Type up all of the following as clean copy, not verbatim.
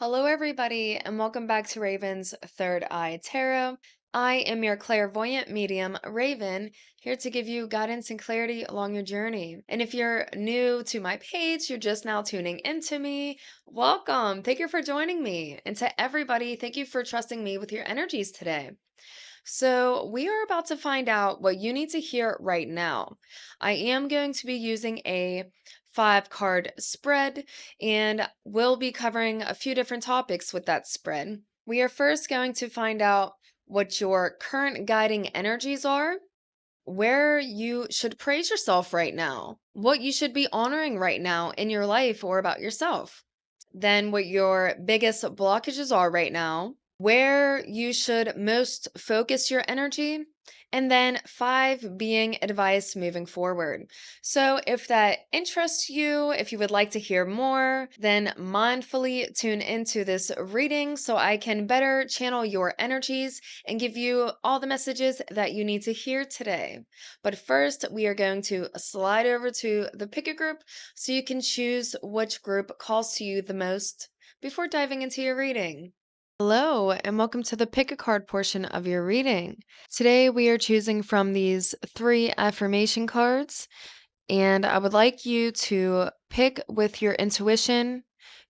Hello, everybody, and welcome back to Raven's Third Eye Tarot. I am your clairvoyant medium, Raven, here to give you guidance and clarity along your journey. And if you're new to my page, you're just now tuning into me, welcome. Thank you for joining me. And to everybody, thank you for trusting me with your energies today. So, we are about to find out what you need to hear right now. I am going to be using a 5 card spread and we'll be covering a few different topics with that spread. We are first going to find out what your current guiding energies are, where you should praise yourself right now, what you should be honoring right now in your life or about yourself. Then, what your biggest blockages are right now, where you should most focus your energy, and then 5 being advice moving forward. So, if that interests you, if you would like to hear more, then mindfully tune into this reading so I can better channel your energies and give you all the messages that you need to hear today. But first, we are going to slide over to the pick a group so you can choose which group calls to you the most before diving into your reading. Hello, and welcome to the pick a card portion of your reading. Today, we are choosing from these 3 affirmation cards, and I would like you to pick with your intuition,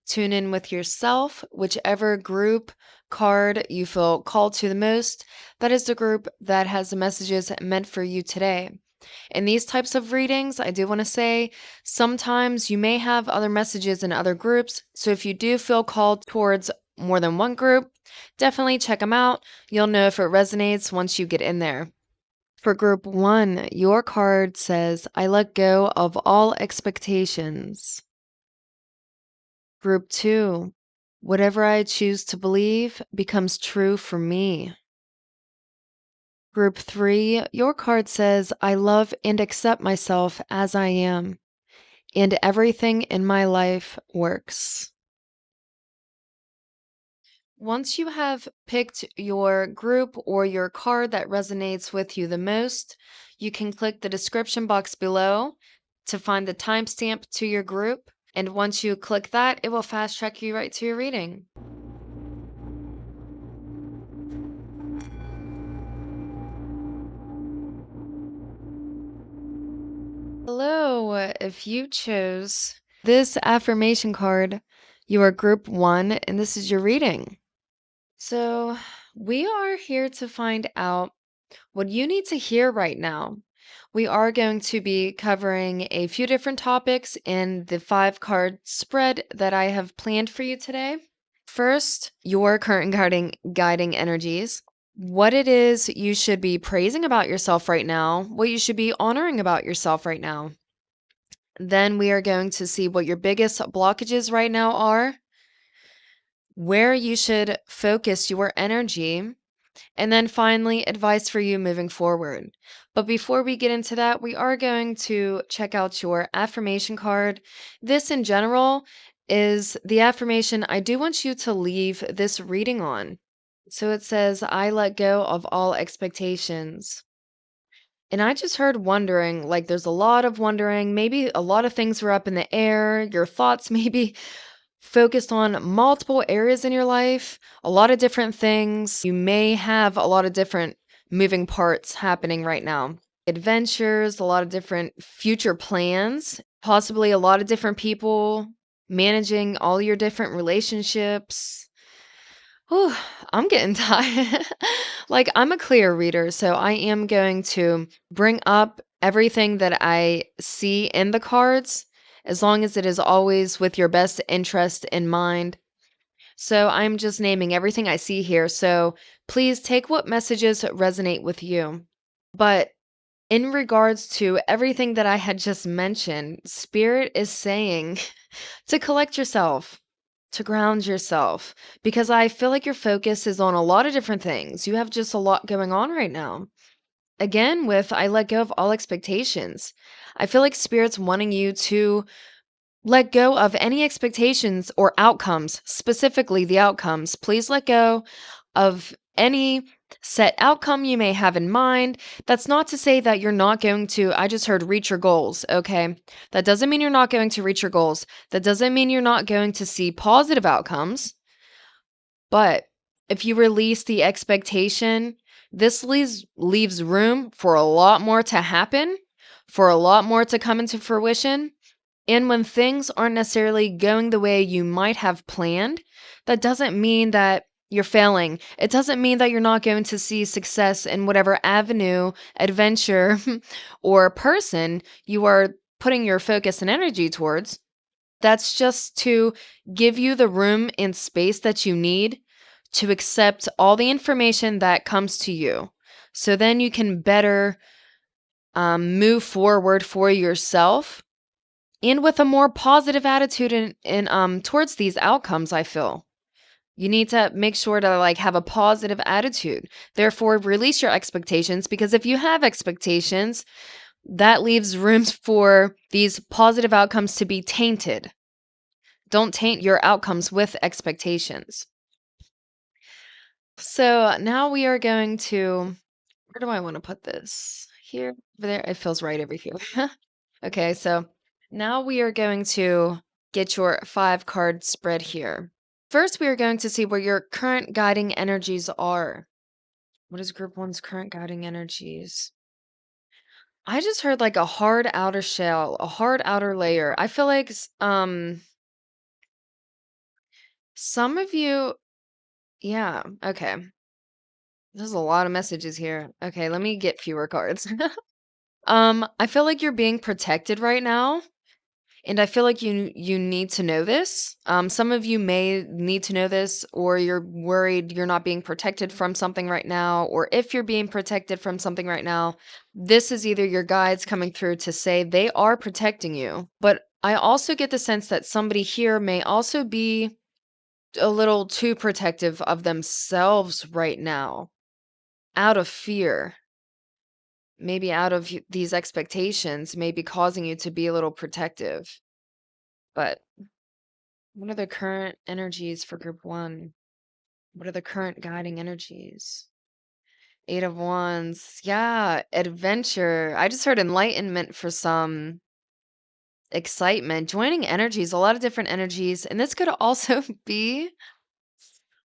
tune in with yourself, whichever group card you feel called to the most. That is the group that has the messages meant for you today. In these types of readings, I do want to say sometimes you may have other messages in other groups. So if you do feel called towards more than one group, definitely check them out. You'll know if it resonates once you get in there. For group 1, your card says, I let go of all expectations. Group 2, whatever I choose to believe becomes true for me. Group 3, your card says, I love and accept myself as I am, and everything in my life works. Once you have picked your group or your card that resonates with you the most, you can click the description box below to find the timestamp to your group. And once you click that, it will fast track you right to your reading. Hello, if you chose this affirmation card, you are group 1, and this is your reading. So, we are here to find out what you need to hear right now. We are going to be covering a few different topics in the 5 card spread that I have planned for you today. First, your current guiding energies, what it is you should be praising about yourself right now, what you should be honoring about yourself right now. Then we are going to see what your biggest blockages right now are, where you should focus your energy, and then finally, advice for you moving forward. But before we get into that, we are going to check out your affirmation card. This, in general, is the affirmation I do want you to leave this reading on. So it says, I let go of all expectations. And I just heard wondering, like there's a lot of wondering, maybe a lot of things were up in the air, your thoughts maybe focused on multiple areas in your life, a lot of different things. You may have a lot of different moving parts happening right now. Adventures, a lot of different future plans, possibly a lot of different people, managing all your different relationships. Whew, I'm getting tired. Like, I'm a clear reader, so I am going to bring up everything that I see in the cards, as long as it is always with your best interest in mind. So I'm just naming everything I see here. So please take what messages resonate with you. But in regards to everything that I had just mentioned, Spirit is saying to collect yourself, to ground yourself, because I feel like your focus is on a lot of different things. You have just a lot going on right now. Again, with I let go of all expectations. I feel like Spirit's wanting you to let go of any expectations or outcomes, specifically the outcomes. Please let go of any set outcome you may have in mind. That's not to say that you're not going to, I just heard reach your goals, okay? That doesn't mean you're not going to reach your goals. That doesn't mean you're not going to see positive outcomes. But if you release the expectation, this leaves room for a lot more to happen, for a lot more to come into fruition. And when things aren't necessarily going the way you might have planned, that doesn't mean that you're failing. It doesn't mean that you're not going to see success in whatever avenue, adventure, or person you are putting your focus and energy towards. That's just to give you the room and space that you need to accept all the information that comes to you. So then you can better move forward for yourself and with a more positive attitude in towards these outcomes. I feel you need to make sure to like have a positive attitude. Therefore, release your expectations, because if you have expectations, that leaves rooms for these positive outcomes to be tainted. Don't taint your outcomes with expectations. So now we are going to, where do I want to put this? Here, over there. It feels right over here. Okay, so now we are going to get your 5 card spread here. First, we are going to see where your current guiding energies are. What is group one's current guiding energies? I just heard like a hard outer shell, a hard outer layer. I feel like some of you, yeah, okay. There's a lot of messages here. Okay, let me get fewer cards. I feel like you're being protected right now, and I feel like you need to know this. Some of you may need to know this, or you're worried you're not being protected from something right now, or if you're being protected from something right now, this is either your guides coming through to say they are protecting you. But I also get the sense that somebody here may also be a little too protective of themselves right now, out of fear. Maybe out of these expectations, maybe causing you to be a little protective. But what are the current energies for group one? What are the current guiding energies? 8 of Wands. Yeah, adventure. I just heard enlightenment for some excitement, joining energies, a lot of different energies. And this could also be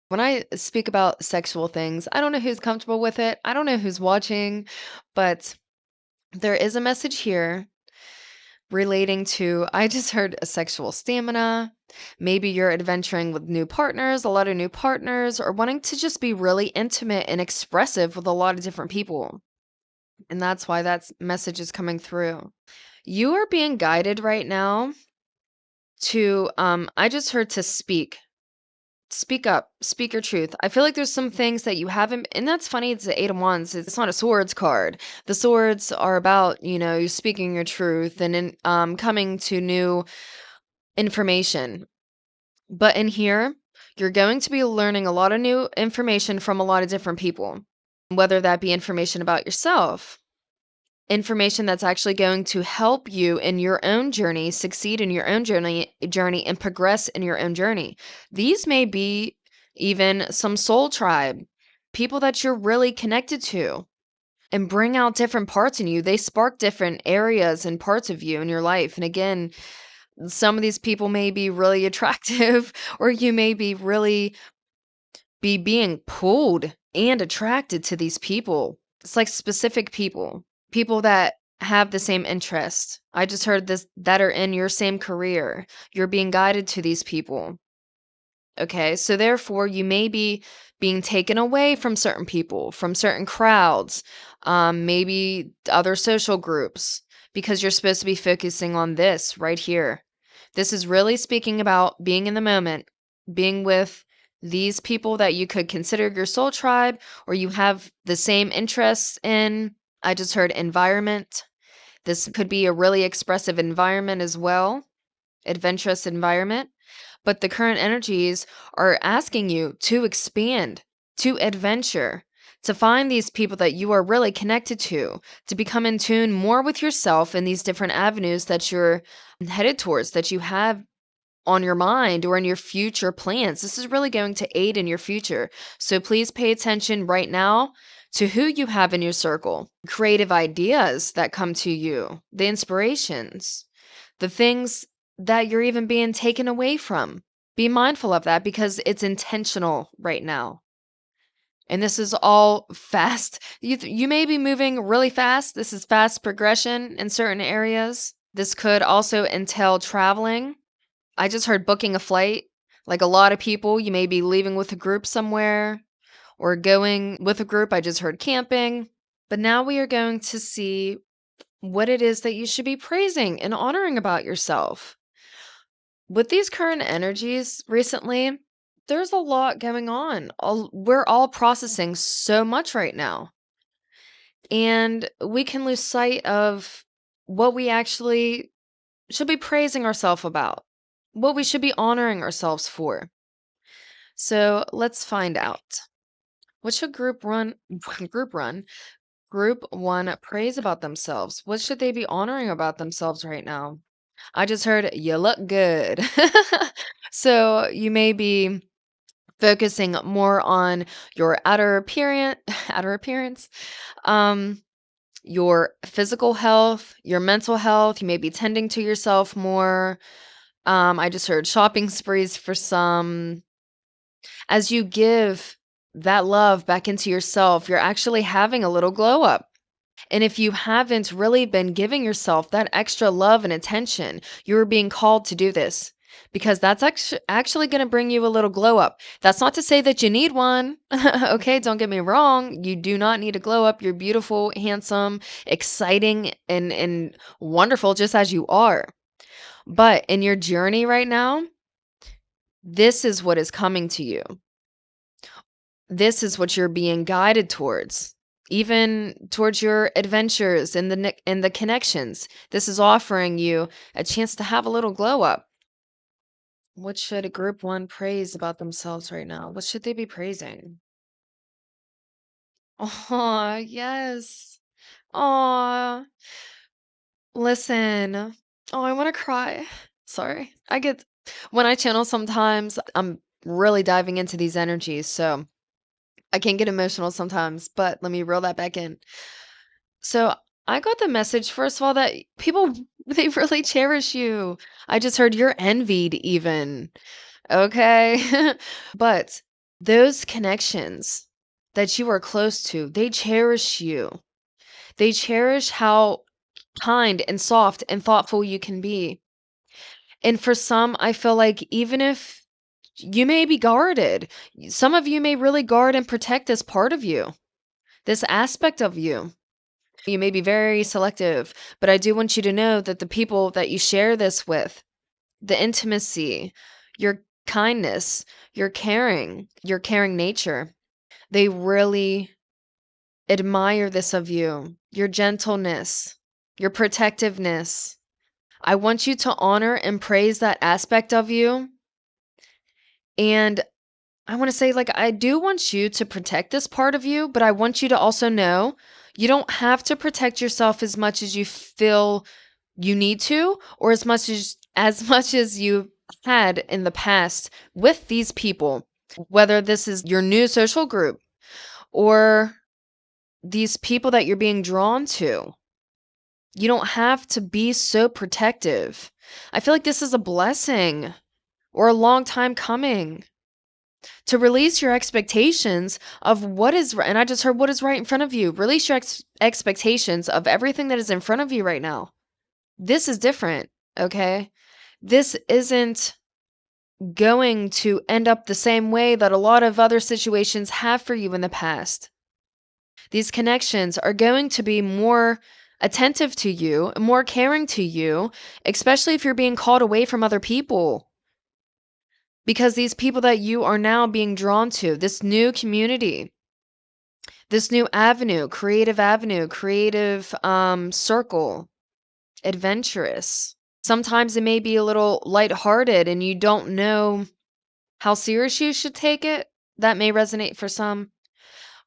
when I speak about sexual things. I don't know who's comfortable with it. I don't know who's watching, but there is a message here relating to, I just heard a sexual stamina. Maybe you're adventuring with new partners, a lot of new partners, or wanting to just be really intimate and expressive with a lot of different people. And that's why that message is coming through. You are being guided right now to, I just heard to speak. Speak up, speak your truth. I feel like there's some things that you haven't, and that's funny. It's the 8 of Wands. It's not a swords card. The swords are about, you speaking your truth and coming to new information. But in here, you're going to be learning a lot of new information from a lot of different people, whether that be information about yourself, information that's actually going to help you in your own journey, succeed in your own journey and progress in your own journey. These may be even some soul tribe, people that you're really connected to and bring out different parts in you. They spark different areas and parts of you in your life. And again, some of these people may be really attractive or you may be being pulled and attracted to these people. It's like specific people that have the same interest. I just heard this, that are in your same career. You're being guided to these people. Okay, so therefore you may be being taken away from certain people, from certain crowds, maybe other social groups, because you're supposed to be focusing on this right here. This is really speaking about being in the moment, being with these people that you could consider your soul tribe or you have the same interests in. I just heard environment. This could be a really expressive environment as well, adventurous environment. But the current energies are asking you to expand, to adventure, to find these people that you are really connected to become in tune more with yourself in these different avenues that you're headed towards, that you have on your mind or in your future plans. This is really going to aid in your future. So please pay attention right now to who you have in your circle, creative ideas that come to you, the inspirations, the things that you're even being taken away from. Be mindful of that because it's intentional right now. And this is all fast. You may be moving really fast. This is fast progression in certain areas. This could also entail traveling. I just heard booking a flight. Like a lot of people, you may be leaving with a group somewhere or going with a group. I just heard camping. But now we are going to see what it is that you should be praising and honoring about yourself. With these current energies recently, there's a lot going on. We're all processing so much right now. And we can lose sight of what we actually should be praising ourselves about, what we should be honoring ourselves for. So let's find out. What should group one praise about themselves? What should they be honoring about themselves right now? I just heard you look good. So you may be focusing more on your outer appearance, um, your physical health, your mental health. You may be tending to yourself more. I just heard shopping sprees for some. As you give that love back into yourself, you're actually having a little glow up. And if you haven't really been giving yourself that extra love and attention, you're being called to do this because that's actually going to bring you a little glow up. That's not to say that you need one. Okay, don't get me wrong. You do not need a glow up. You're beautiful, handsome, exciting, and wonderful just as you are. But in your journey right now, this is what is coming to you. This is what you're being guided towards, even towards your adventures and the connections. This is offering you a chance to have a little glow up. What should a group one praise about themselves right now? What should they be praising? Oh, yes. Oh, listen. Oh, I want to cry. Sorry. When I channel sometimes, I'm really diving into these energies, so I can get emotional sometimes, but let me reel that back in. So I got the message, first of all, that people, they really cherish you. I just heard you're envied, even. Okay. But those connections that you are close to, they cherish you. They cherish how kind and soft and thoughtful you can be. And for some, I feel like even if you may be guarded, some of you may really guard and protect this part of you, this aspect of you. You may be very selective, but I do want you to know that the people that you share this with, the intimacy, your kindness, your caring nature, they really admire this of you, your gentleness, your protectiveness. I want you to honor and praise that aspect of you. And I want to say, like, I do want you to protect this part of you, but I want you to also know you don't have to protect yourself as much as you feel you need to, or as much as you had in the past with these people, whether this is your new social group or these people that you're being drawn to. You don't have to be so protective. I feel like this is a blessing or a long time coming to release your expectations of what is right. And I just heard what is right in front of you. Release your expectations of everything that is in front of you right now. This is different, okay? This isn't going to end up the same way that a lot of other situations have for you in the past. These connections are going to be more attentive to you, more caring to you, especially if you're being called away from other people. Because these people that you are now being drawn to, this new community, this new avenue, creative circle, adventurous. Sometimes it may be a little lighthearted and you don't know how serious you should take it. That may resonate for some.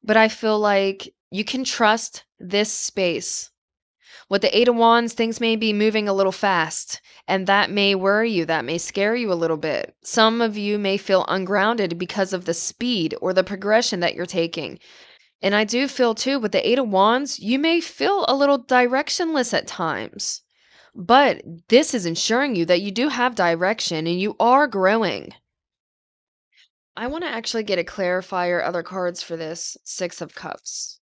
But I feel like you can trust this space. With the Eight of Wands, things may be moving a little fast, and that may worry you, that may scare you a little bit. Some of you may feel ungrounded because of the speed or the progression that you're taking. And I do feel too, with the Eight of Wands, you may feel a little directionless at times. But this is ensuring you that you do have direction and you are growing. I want to actually get a clarifier other cards for this Six of Cups.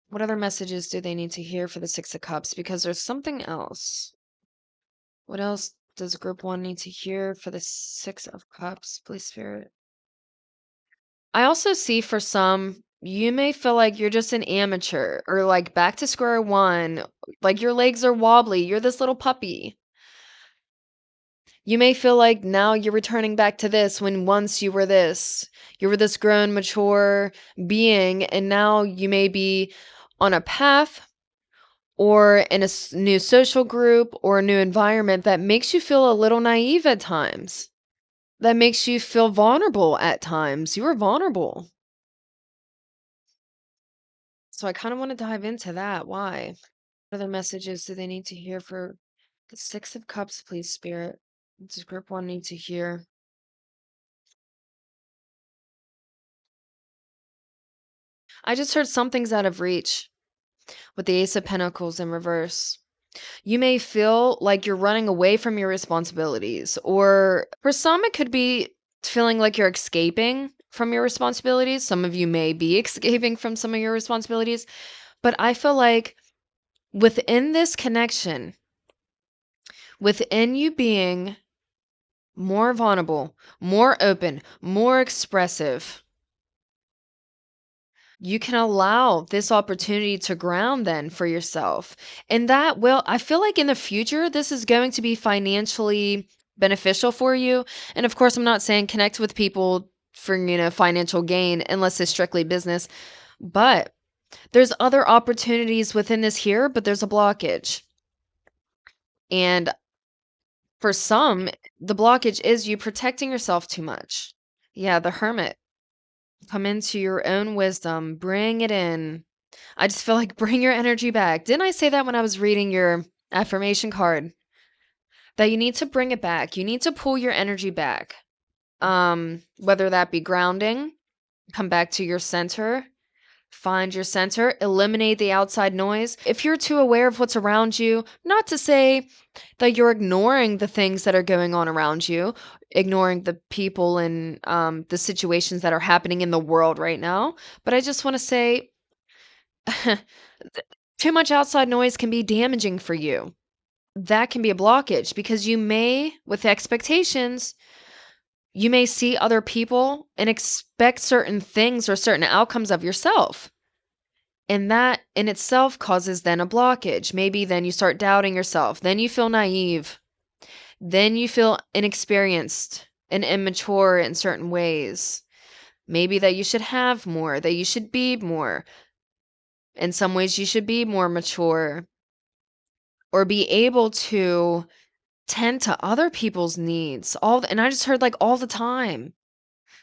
What other messages do they need to hear for the Six of Cups? Because there's something else. What else does group one need to hear for the Six of Cups, please, Spirit? I also see for some, you may feel like you're just an amateur or like back to square one, like your legs are wobbly, you're this little puppy. You may feel like now you're returning back to this when once you were this. You were this grown, mature being, and now you may be on a path or in a new social group or a new environment that makes you feel a little naive at times, that makes you feel vulnerable at times. You are vulnerable. So I kind of want to dive into that. Why? What other messages do they need to hear for the Six of Cups, please, Spirit? What does group one need to hear? I just heard something's out of reach with the Ace of Pentacles in reverse. You may feel like you're running away from your responsibilities, or for some, it could be feeling like you're escaping from your responsibilities. Some of you may be escaping from some of your responsibilities, but I feel like within this connection, within you being more vulnerable, more open, more expressive, you can allow this opportunity to ground then for yourself. And that will, I feel like in the future, this is going to be financially beneficial for you. And of course, I'm not saying connect with people for, financial gain unless it's strictly business. But there's other opportunities within this here, but there's a blockage. And for some, the blockage is you protecting yourself too much. Yeah, the hermit. Come into your own wisdom, bring it in. I just feel like bring your energy back. Didn't I say that when I was reading your affirmation card? That you need to bring it back. You need to pull your energy back. Whether that be grounding, come back to your center, find your center, eliminate the outside noise. If you're too aware of what's around you, not to say that you're ignoring the things that are going on around you, ignoring the people and the situations that are happening in the world right now, but I just want to say too much outside noise can be damaging for you. That can be a blockage because you may, with expectations, you may see other people and expect certain things or certain outcomes of yourself. And that in itself causes then a blockage. Maybe then you start doubting yourself. Then you feel naive. Then you feel inexperienced and immature in certain ways. Maybe that you should have more, that you should be more. In some ways, you should be more mature or be able to tend to other people's needs. And I just heard like all the time.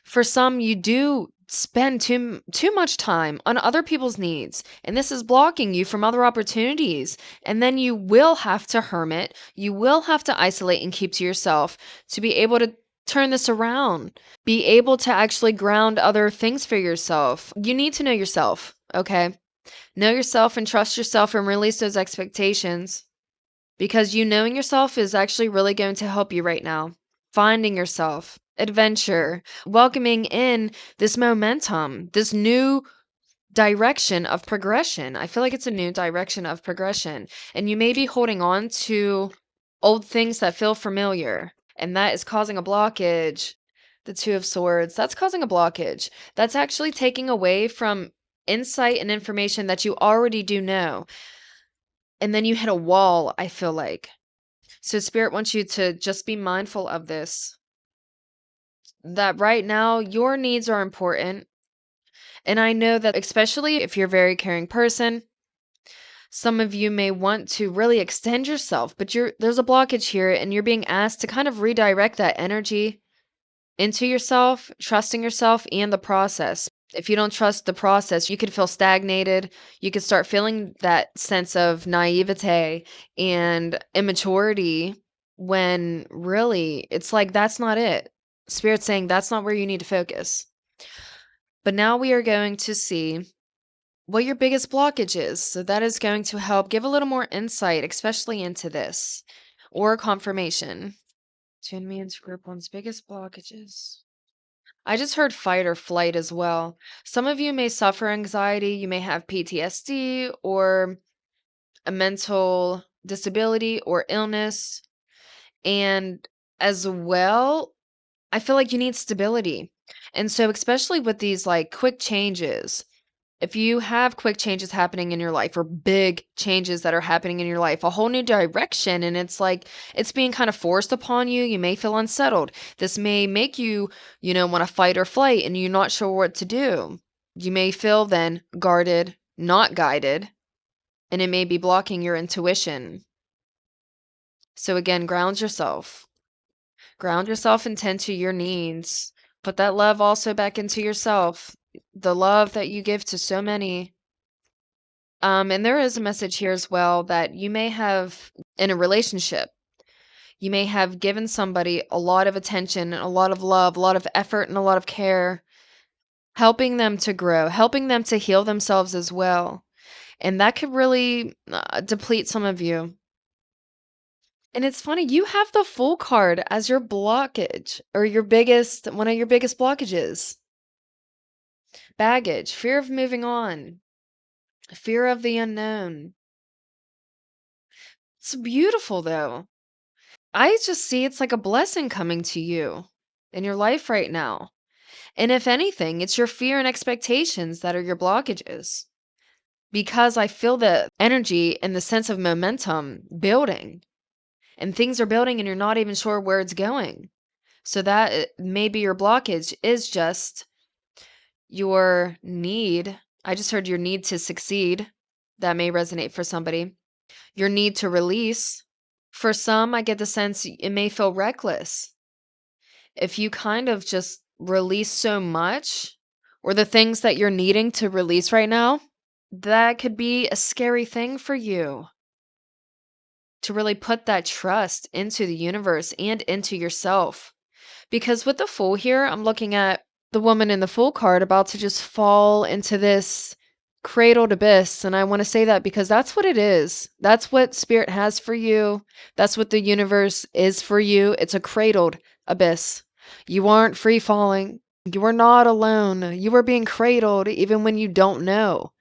For some, you do spend too much time on other people's needs, and this is blocking you from other opportunities. And then you will have to hermit, you will have to isolate and keep to yourself to be able to turn this around, be able to actually ground other things for yourself. You need to know yourself, okay? Know yourself and trust yourself and release those expectations because you knowing yourself is actually really going to help you right now. Finding yourself, adventure, welcoming in this momentum, this new direction of progression. I feel like it's a new direction of progression. And you may be holding on to old things that feel familiar, and that is causing a blockage. The Two of Swords, that's causing a blockage. That's actually taking away from insight and information that you already do know. And then you hit a wall, I feel like. So Spirit wants you to just be mindful of this, that right now your needs are important. And I know that especially if you're a very caring person, some of you may want to really extend yourself, but there's a blockage here and you're being asked to kind of redirect that energy into yourself, trusting yourself and the process. If you don't trust the process, you could feel stagnated. You could start feeling that sense of naivete and immaturity when really it's like that's not it. Spirit's saying that's not where you need to focus. But now we are going to see what your biggest blockage is. So that is going to help give a little more insight, especially into this or confirmation. Tune me into group one's biggest blockages. I just heard fight or flight as well. Some of you may suffer anxiety, you may have PTSD or a mental disability or illness. And as well, I feel like you need stability. And so, especially with these like quick changes, if you have quick changes happening in your life or big changes that are happening in your life, a whole new direction, and it's like it's being kind of forced upon you, you may feel unsettled. This may make you, want to fight or flight and you're not sure what to do. You may feel then guarded, not guided, and it may be blocking your intuition. So, again, ground yourself. Ground yourself and tend to your needs. Put that love also back into yourself. The love that you give to so many. And there is a message here as well that you may have in a relationship, you may have given somebody a lot of attention and a lot of love, a lot of effort, and a lot of care, helping them to grow, helping them to heal themselves as well. And that could really deplete some of you. And it's funny, you have the Fool card as your blockage or one of your biggest blockages. Baggage, fear of moving on, fear of the unknown. It's beautiful though. I just see it's like a blessing coming to you in your life right now. And if anything, it's your fear and expectations that are your blockages. Because I feel the energy and the sense of momentum building, and things are building and you're not even sure where it's going. So that maybe your blockage is just your need. I just heard your need to succeed. That may resonate for somebody. Your need to release. For some, I get the sense it may feel reckless. If you kind of just release so much, or the things that you're needing to release right now, that could be a scary thing for you to really put that trust into the universe and into yourself. Because with the Fool here, I'm looking at the woman in the Fool card about to just fall into this cradled abyss. And I want to say that because that's what it is. That's what spirit has for you. That's what the universe is for you. It's a cradled abyss. You aren't free falling. You are not alone. You are being cradled even when you don't know.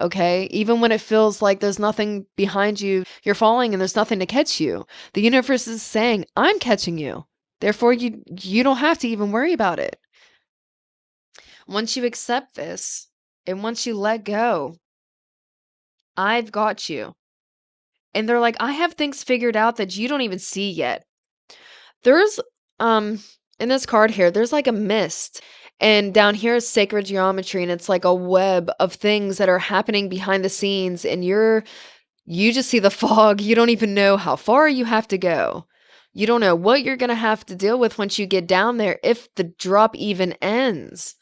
Okay? Even when it feels like there's nothing behind you, you're falling and there's nothing to catch you. The universe is saying, I'm catching you. Therefore, you don't have to even worry about it. Once you accept this and once you let go, I've got you. And they're like, I have things figured out that you don't even see yet. There's in this card here, there's like a mist. And down here is sacred geometry, and it's like a web of things that are happening behind the scenes, and you just see the fog. You don't even know how far you have to go. You don't know what you're going to have to deal with once you get down there, if the drop even ends.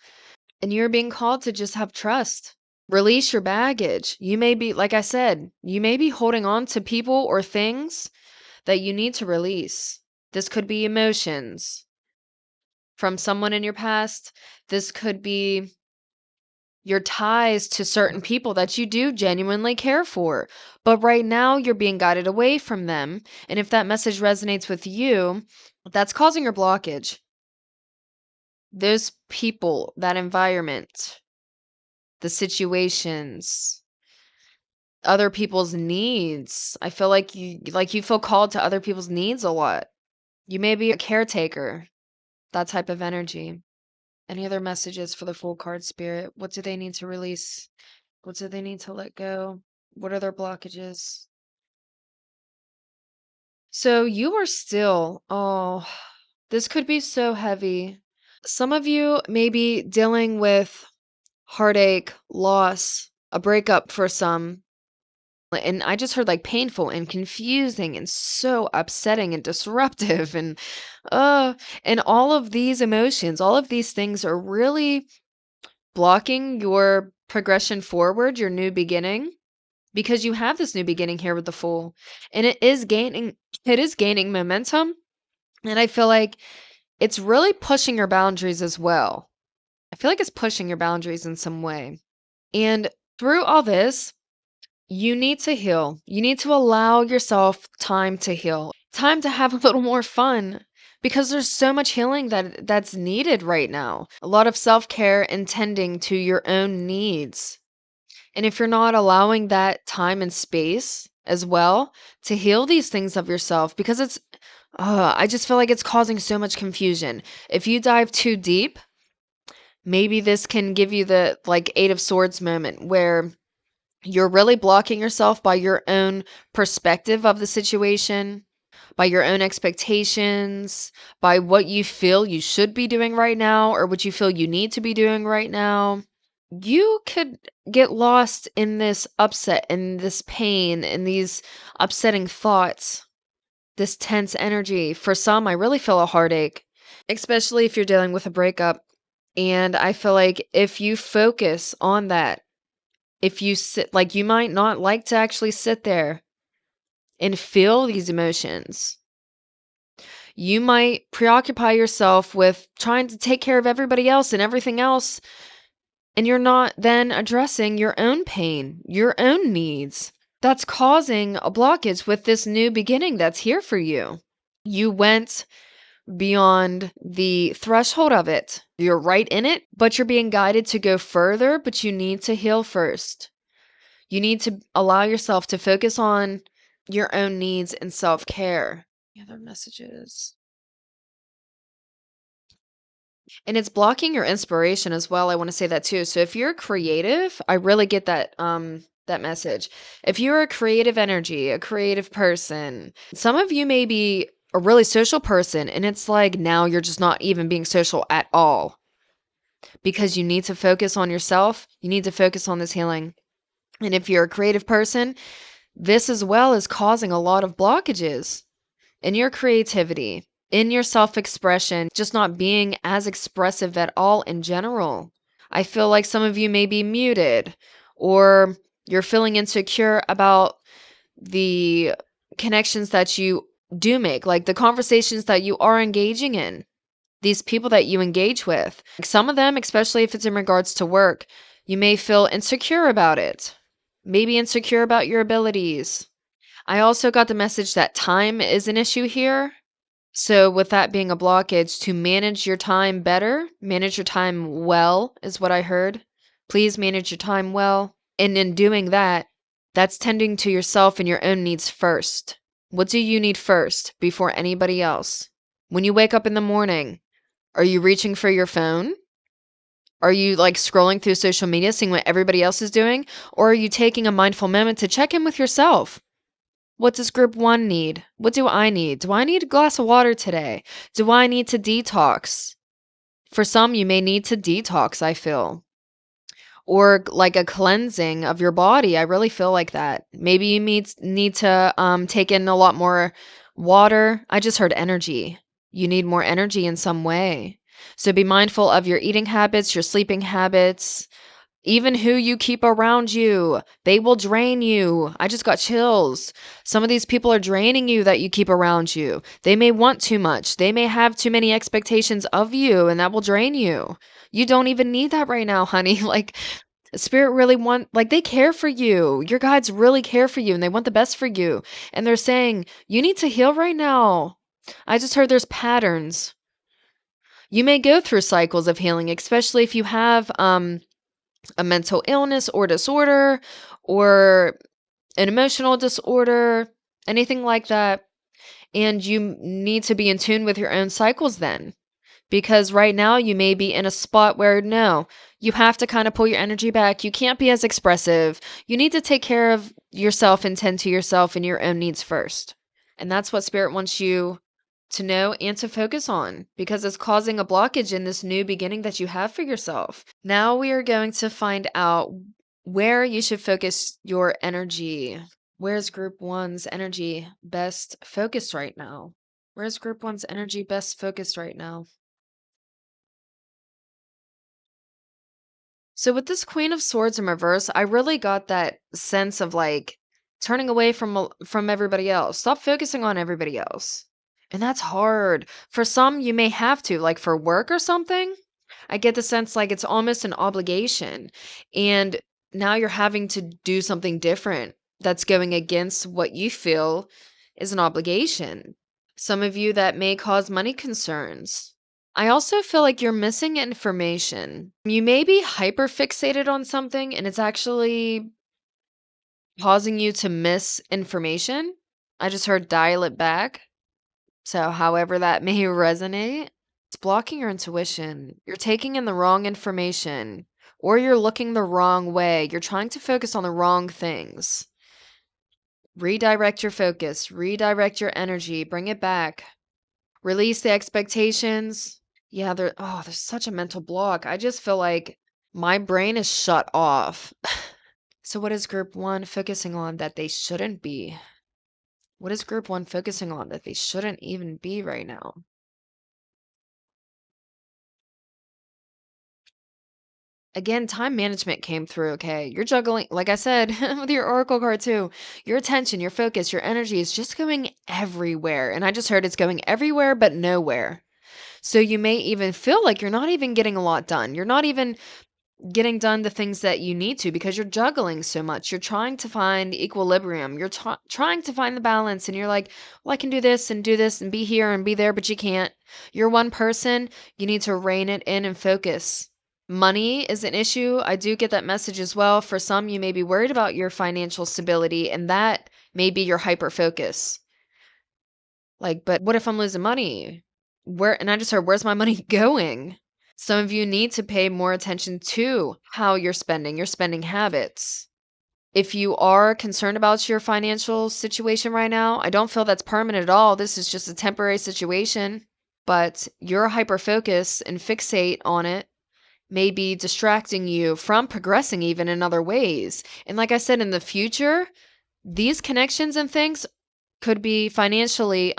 And you're being called to just have trust. Release your baggage. You may be, like I said, you may be holding on to people or things that you need to release. This could be emotions from someone in your past. This could be your ties to certain people that you do genuinely care for. But right now, you're being guided away from them. And if that message resonates with you, that's causing your blockage. Those people, that environment, the situations, other people's needs. I feel like you feel called to other people's needs a lot. You may be a caretaker, that type of energy. Any other messages for the Fool card spirit? What do they need to release? What do they need to let go? What are their blockages? So you are still, oh, this could be so heavy. Some of you may be dealing with heartache, loss, a breakup for some. And I just heard like painful and confusing and so upsetting and disruptive uh and all of these emotions, all of these things are really blocking your progression forward, your new beginning, because you have this new beginning here with the Fool, and it is gaining momentum, and I feel like it's really pushing your boundaries as well. I feel like it's pushing your boundaries in some way. And through all this, you need to heal. You need to allow yourself time to heal, time to have a little more fun, because there's so much healing that's needed right now. A lot of self-care and tending to your own needs. And if you're not allowing that time and space as well to heal these things of yourself, because I just feel like it's causing so much confusion. If you dive too deep, maybe this can give you the like Eight of Swords moment where you're really blocking yourself by your own perspective of the situation, by your own expectations, by what you feel you should be doing right now or what you feel you need to be doing right now. You could get lost in this upset and this pain and these upsetting thoughts, this tense energy. For some, I really feel a heartache, especially if you're dealing with a breakup. And I feel like if you focus on that, if you sit, like you might not like to actually sit there and feel these emotions. You might preoccupy yourself with trying to take care of everybody else and everything else, and you're not then addressing your own pain, your own needs. That's causing a blockage with this new beginning that's here for you. You went beyond the threshold of it. You're right in it, but you're being guided to go further, but you need to heal first. You need to allow yourself to focus on your own needs and self-care. Other messages. And it's blocking your inspiration as well. I want to say that too. So if you're creative, I really get that message. If you're a creative energy, a creative person, some of you may be a really social person and it's like now you're just not even being social at all because you need to focus on yourself. You need to focus on this healing. And if you're a creative person, this as well is causing a lot of blockages in your creativity, in your self-expression, just not being as expressive at all in general. I feel like some of you may be muted or you're feeling insecure about the connections that you do make, like the conversations that you are engaging in, these people that you engage with. Some of them, especially if it's in regards to work, you may feel insecure about it, maybe insecure about your abilities. I also got the message that time is an issue here. So, with that being a blockage, to manage your time better, manage your time well, is what I heard. Please manage your time well. And in doing that, that's tending to yourself and your own needs first. What do you need first before anybody else? When you wake up in the morning, are you reaching for your phone? Are you like scrolling through social media, seeing what everybody else is doing? Or are you taking a mindful moment to check in with yourself? What does group one need? What do I need? Do I need a glass of water today? Do I need to detox? For some, you may need to detox, I feel. Or like a cleansing of your body. I really feel like that. Maybe you need to take in a lot more water. I just heard energy. You need more energy in some way. So be mindful of your eating habits, your sleeping habits, even who you keep around you, they will drain you. I just got chills. Some of these people are draining you that you keep around you. They may want too much. They may have too many expectations of you, and that will drain you. You don't even need that right now, honey. Like, Spirit really like, they care for you. Your guides really care for you, and they want the best for you. And they're saying, you need to heal right now. I just heard there's patterns. You may go through cycles of healing, especially if you have, a mental illness or disorder or an emotional disorder, anything like that. And you need to be in tune with your own cycles then. Because right now you may be in a spot where no, you have to kind of pull your energy back. You can't be as expressive. You need to take care of yourself and tend to yourself and your own needs first. And that's what Spirit wants you to know and to focus on because it's causing a blockage in this new beginning that you have for yourself. Now we are going to find out where you should focus your energy. Where's group one's energy best focused right now? Where's group one's energy best focused right now? So with this Queen of Swords in reverse, I really got that sense of like turning away from everybody else. Stop focusing on everybody else. And that's hard. For some, you may have to, like for work or something. I get the sense like it's almost an obligation. And now you're having to do something different that's going against what you feel is an obligation. Some of you that may cause money concerns. I also feel like you're missing information. You may be hyper fixated on something and it's actually causing you to miss information. I just heard dial it back. So, however that may resonate, it's blocking your intuition. You're taking in the wrong information or you're looking the wrong way. You're trying to focus on the wrong things. Redirect your focus, redirect your energy, bring it back. Release the expectations. Yeah, there's such a mental block. I just feel like my brain is shut off. So what is group 1 focusing on that they shouldn't be? What is group 1 focusing on that they shouldn't even be right now? Again, time management came through, okay? You're juggling, like I said, with your oracle card too. Your attention, your focus, your energy is just going everywhere. And I just heard it's going everywhere but nowhere. So you may even feel like you're not even getting a lot done. You're not even getting done the things that you need to because you're juggling so much. You're trying to find equilibrium. You're trying to find the balance, and you're like, well, I can do this and be here and be there, but you can't. You're one person. You need to rein it in and focus. Money is an issue. I do get that message as well. For some, you may be worried about your financial stability, and that may be your hyper focus. Like, but what if I'm losing money? And I just heard, where's my money going? Some of you need to pay more attention to how you're spending, your spending habits. If you are concerned about your financial situation right now, I don't feel that's permanent at all. This is just a temporary situation, but your hyper focus and fixate on it may be distracting you from progressing even in other ways. And like I said, in the future, these connections and things could be financially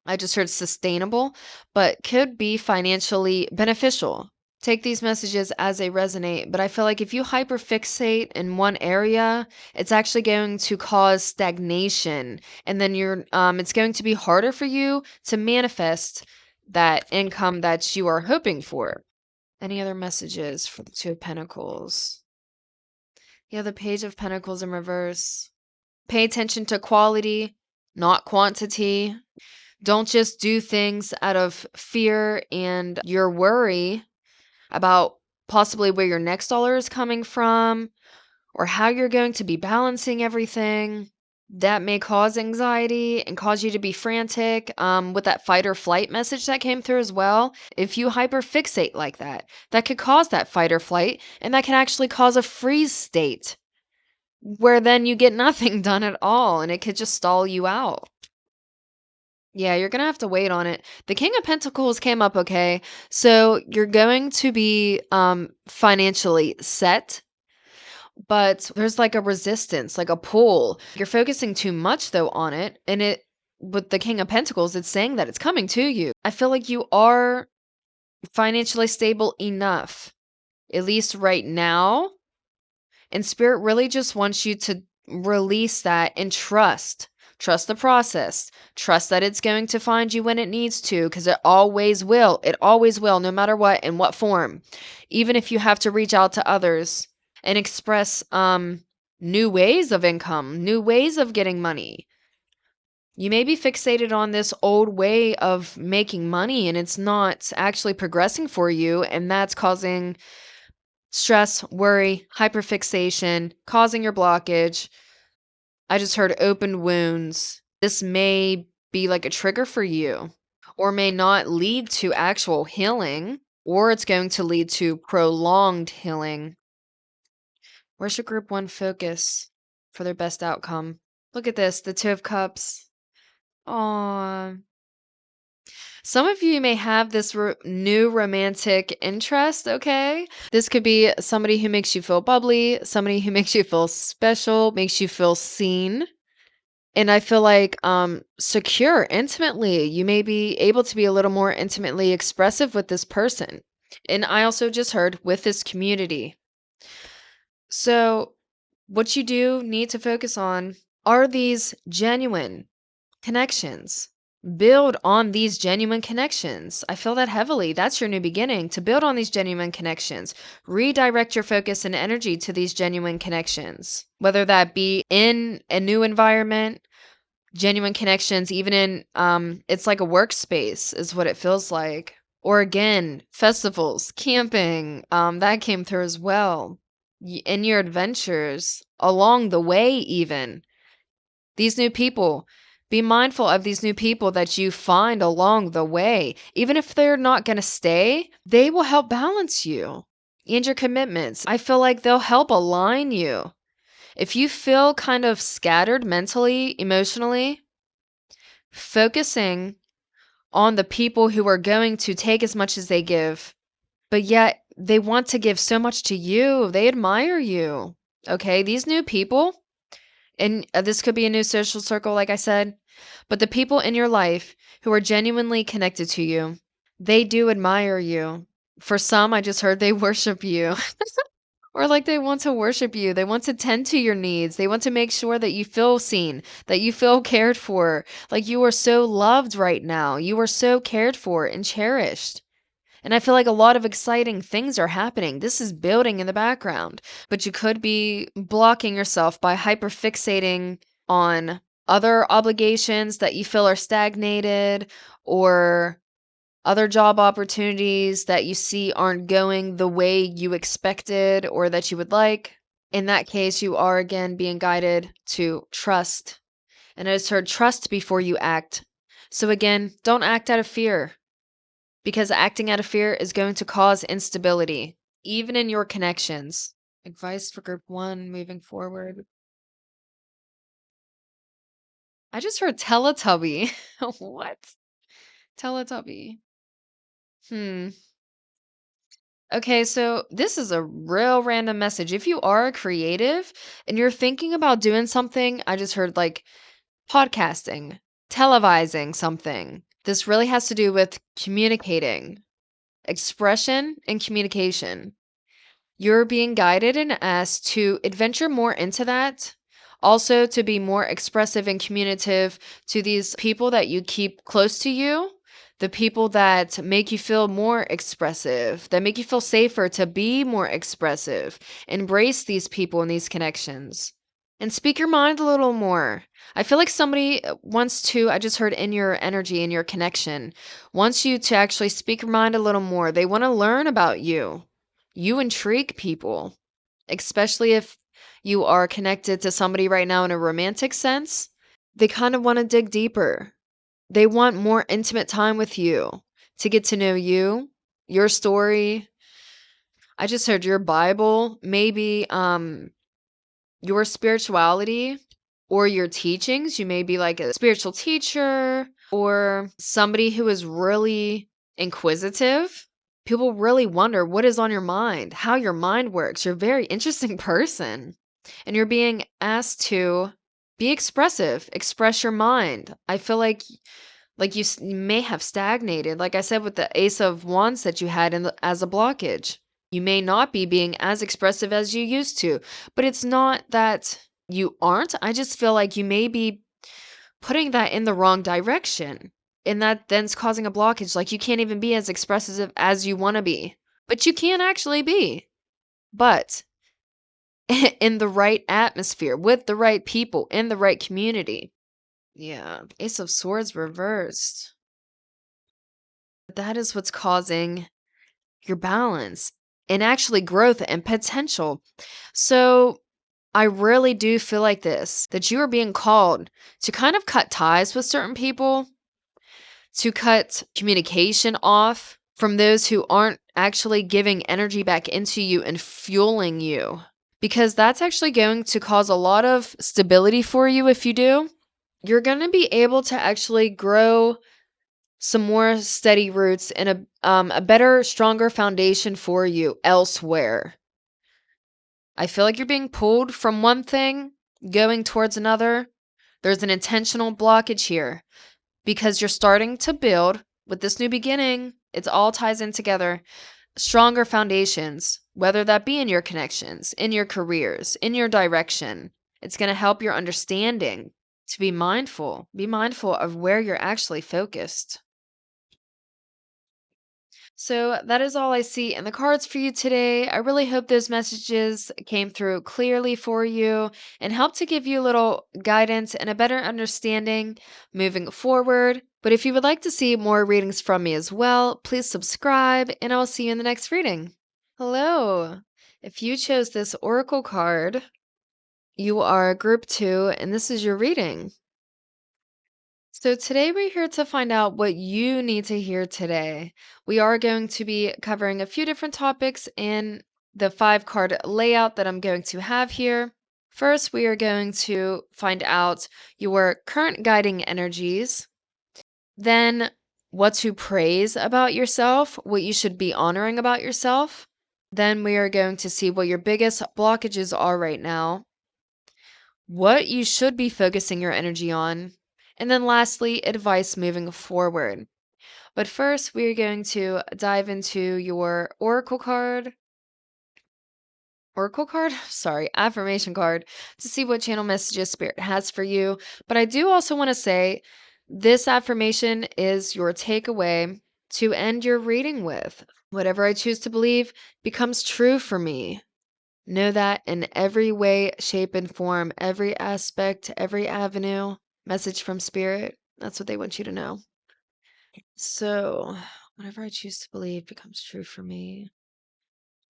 I just heard sustainable, but could be financially beneficial. Take these messages as they resonate, but I feel like if you hyperfixate in one area, it's actually going to cause stagnation, and then it's going to be harder for you to manifest that income that you are hoping for. Any other messages for the Two of Pentacles? Yeah, the Page of Pentacles in reverse. Pay attention to quality, not quantity. Don't just do things out of fear and your worry about possibly where your next dollar is coming from or how you're going to be balancing everything. That may cause anxiety and cause you to be frantic with that fight or flight message that came through as well. If you hyperfixate like that, that could cause that fight or flight, and that can actually cause a freeze state where then you get nothing done at all and it could just stall you out. Yeah, you're gonna have to wait on it. The King of Pentacles came up, okay? So you're going to be financially set, but there's like a resistance, like a pull. You're focusing too much though on it, and it with the King of Pentacles, it's saying that it's coming to you. I feel like you are financially stable enough, at least right now, and Spirit really just wants you to release that and trust. Trust the process. Trust that it's going to find you when it needs to, because it always will. It always will, no matter what, in what form. Even if you have to reach out to others and express new ways of income, new ways of getting money. You may be fixated on this old way of making money and it's not actually progressing for you, and that's causing stress, worry, hyperfixation, causing your blockage. I just heard open wounds. This may be like a trigger for you, or may not lead to actual healing, or it's going to lead to prolonged healing. Where's your group 1 focus for their best outcome? Look at this, the Two of Cups. Aww. Some of you may have this new romantic interest, okay? This could be somebody who makes you feel bubbly, somebody who makes you feel special, makes you feel seen. And I feel like secure intimately. You may be able to be a little more intimately expressive with this person. And I also just heard with this community. So, what you do need to focus on are these genuine connections. Build on these genuine connections. I feel that heavily. That's your new beginning, to build on these genuine connections. Redirect your focus and energy to these genuine connections, whether that be in a new environment Genuine connections, even in it's like a workspace is what it feels like. Or again, festivals, camping, that came through as well. In your adventures, along the way, even. These new people, be mindful of these new people that you find along the way. Even if they're not going to stay, they will help balance you and your commitments. I feel like they'll help align you. If you feel kind of scattered mentally, emotionally, focusing on the people who are going to take as much as they give, but yet they want to give so much to you. They admire you. Okay, these new people, and this could be a new social circle, like I said, but the people in your life who are genuinely connected to you, they do admire you. For some, I just heard they worship you. Or like they want to worship you. They want to tend to your needs. They want to make sure that you feel seen, that you feel cared for. Like you are so loved right now. You are so cared for and cherished. And I feel like a lot of exciting things are happening. This is building in the background, but you could be blocking yourself by hyperfixating on other obligations that you feel are stagnated or other job opportunities that you see aren't going the way you expected or that you would like. In that case, you are again being guided to trust. And I just heard trust before you act. So again, don't act out of fear because acting out of fear is going to cause instability, even in your connections. Advice for group one moving forward. I just heard Teletubby. What? Teletubby. Hmm. Okay, so this is a real random message. If you are a creative and you're thinking about doing something, I just heard like podcasting, televising something. This really has to do with communicating, expression, and communication. You're being guided and asked to adventure more into that. Also, to be more expressive and communicative to these people that you keep close to you, the people that make you feel more expressive, that make you feel safer to be more expressive. Embrace these people and these connections and speak your mind a little more. I feel like somebody wants to, I just heard in your energy, in your connection, wants you to actually speak your mind a little more. They want to learn about you. You intrigue people, especially if you are connected to somebody right now in a romantic sense. They kind of want to dig deeper. They want more intimate time with you to get to know you, your story. I just heard your Bible, maybe your spirituality or your teachings. You may be like a spiritual teacher or somebody who is really inquisitive. People really wonder what is on your mind, how your mind works. You're a very interesting person. And you're being asked to be expressive, express your mind. I feel like you may have stagnated, like I said with the Ace of Wands that you had as a blockage. You may not be being as expressive as you used to, but it's not that you aren't. I just feel like you may be putting that in the wrong direction. And that then's causing a blockage. Like you can't even be as expressive as you want to be, but you can actually be. But in the right atmosphere, with the right people, in the right community. Yeah, Ace of Swords reversed. That is what's causing your balance and actually growth and potential. So I really do feel like this that you are being called to kind of cut ties with certain people, to cut communication off from those who aren't actually giving energy back into you and fueling you. Because that's actually going to cause a lot of stability for you if you do. You're going to be able to actually grow some more steady roots and a better, stronger foundation for you elsewhere. I feel like you're being pulled from one thing, going towards another. There's an intentional blockage here because you're starting to build with this new beginning. It all ties in together. Stronger foundations, whether that be in your connections, in your careers, in your direction. It's going to help your understanding to be mindful. Be mindful of where you're actually focused. So that is all I see in the cards for you today. I really hope those messages came through clearly for you and helped to give you a little guidance and a better understanding moving forward. But if you would like to see more readings from me as well, please subscribe and I will see you in the next reading. Hello. If you chose this oracle card, you are group 2 and this is your reading. So today we're here to find out what you need to hear today. We are going to be covering a few different topics in the 5 card layout that I'm going to have here. First, we are going to find out your current guiding energies, then what to praise about yourself, what you should be honoring about yourself. Then we are going to see what your biggest blockages are right now, what you should be focusing your energy on, and then lastly, advice moving forward. But first, we're going to dive into your sorry, affirmation card to see what channel messages Spirit has for you. But I do also want to say this affirmation is your takeaway to end your reading with. Whatever I choose to believe becomes true for me. Know that in every way, shape, and form, every aspect, every avenue, message from Spirit. That's what they want you to know. So, whatever I choose to believe becomes true for me.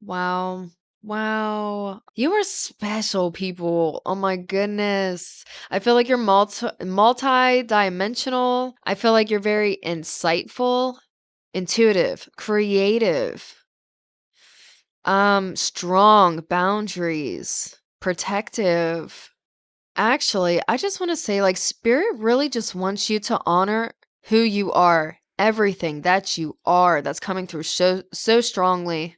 Wow. Wow. You are special people. Oh my goodness. I feel like you're multi-dimensional. I feel like you're very insightful, intuitive, creative. Strong boundaries, protective. Actually, I just want to say, like, Spirit really just wants you to honor who you are, everything that you are that's coming through so strongly.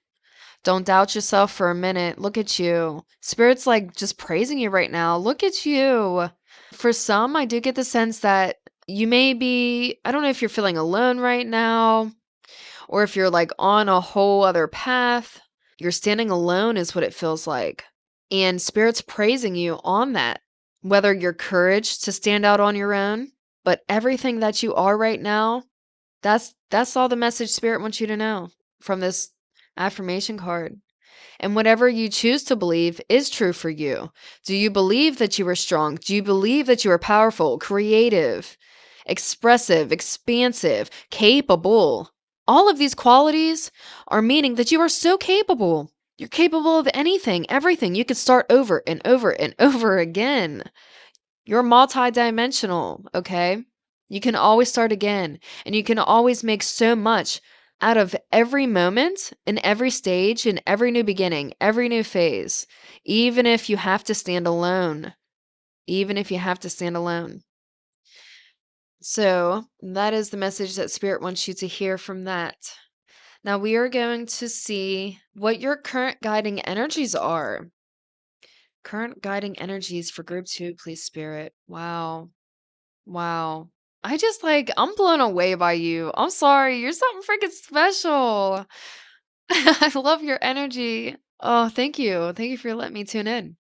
Don't doubt yourself for a minute. Look at you. Spirit's like just praising you right now. Look at you. For some, I do get the sense that you may be, I don't know if you're feeling alone right now or if you're like on a whole other path. You're standing alone, is what it feels like. And Spirit's praising you on that, whether your courage to stand out on your own, but everything that you are right now, that's all the message Spirit wants you to know from this affirmation card. And whatever you choose to believe is true for you. Do you believe that you are strong? Do you believe that you are powerful, creative, expressive, expansive, capable? All of these qualities are meaning that you are so capable. You're capable of anything, everything. You could start over and over and over again. You're multidimensional, okay? You can always start again, and you can always make so much out of every moment, in every stage, in every new beginning, every new phase, even if you have to stand alone. Even if you have to stand alone. So, that is the message that Spirit wants you to hear from that. Now, we are going to see what your current guiding energies are. Current guiding energies for group 2, please, Spirit. Wow. Wow. I just like, I'm blown away by you. I'm sorry. You're something freaking special. I love your energy. Oh, thank you. Thank you for letting me tune in.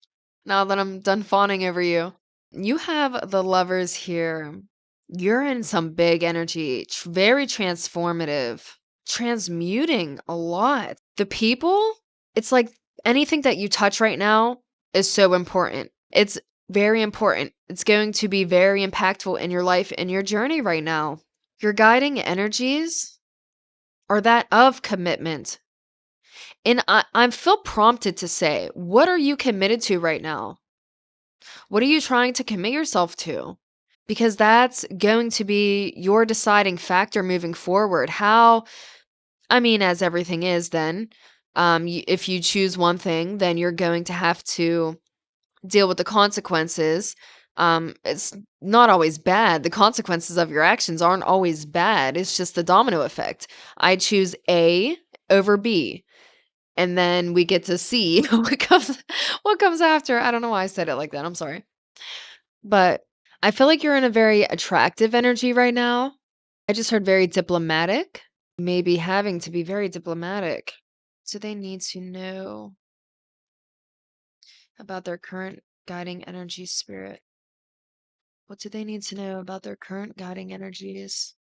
Now that I'm done fawning over you. You have the lovers here. You're in some big energy, very transformative, transmuting a lot. The people, it's like anything that you touch right now is so important. It's very important. It's going to be very impactful in your life and your journey right now. Your guiding energies are that of commitment. And I feel prompted to say, what are you committed to right now? What are you trying to commit yourself to? Because that's going to be your deciding factor moving forward. How, I mean, as everything is, then, if you choose one thing, then you're going to have to deal with the consequences. It's not always bad. The consequences of your actions aren't always bad. It's just the domino effect. I choose A over B. And then we get to see what comes after. I don't know why I said it like that. I'm sorry. But I feel like you're in a very attractive energy right now. I just heard very diplomatic, maybe having to be very diplomatic. So they need to know about their current guiding energy spirit. What do they need to know about their current guiding energies?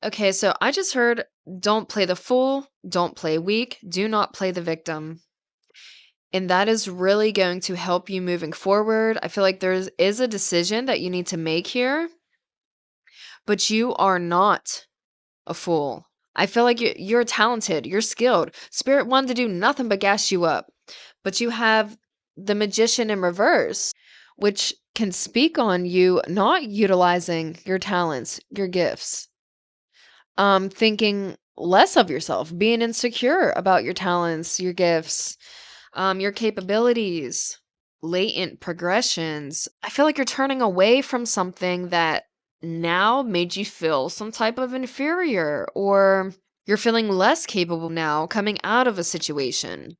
Okay, so I just heard don't play the fool, don't play weak, do not play the victim. And that is really going to help you moving forward. I feel like there is a decision that you need to make here, but you are not a fool. I feel like you're talented, you're skilled. Spirit wanted to do nothing but gas you up. But you have the magician in reverse, which can speak on you not utilizing your talents, your gifts, thinking less of yourself, being insecure about your talents, your gifts, your capabilities, latent progressions. I feel like you're turning away from something that now made you feel some type of inferior, or you're feeling less capable now coming out of a situation.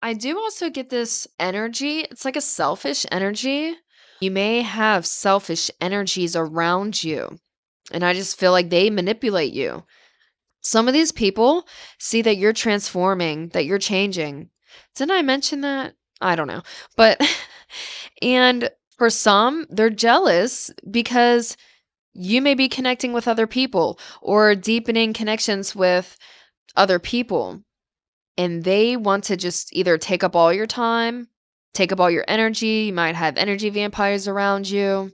I do also get this energy. It's like a selfish energy. You may have selfish energies around you, and I just feel like they manipulate you. Some of these people see that you're transforming, that you're changing. Didn't I mention that? I don't know. But, and for some, they're jealous because you may be connecting with other people or deepening connections with other people. And they want to just either take up all your time, take up all your energy. You might have energy vampires around you.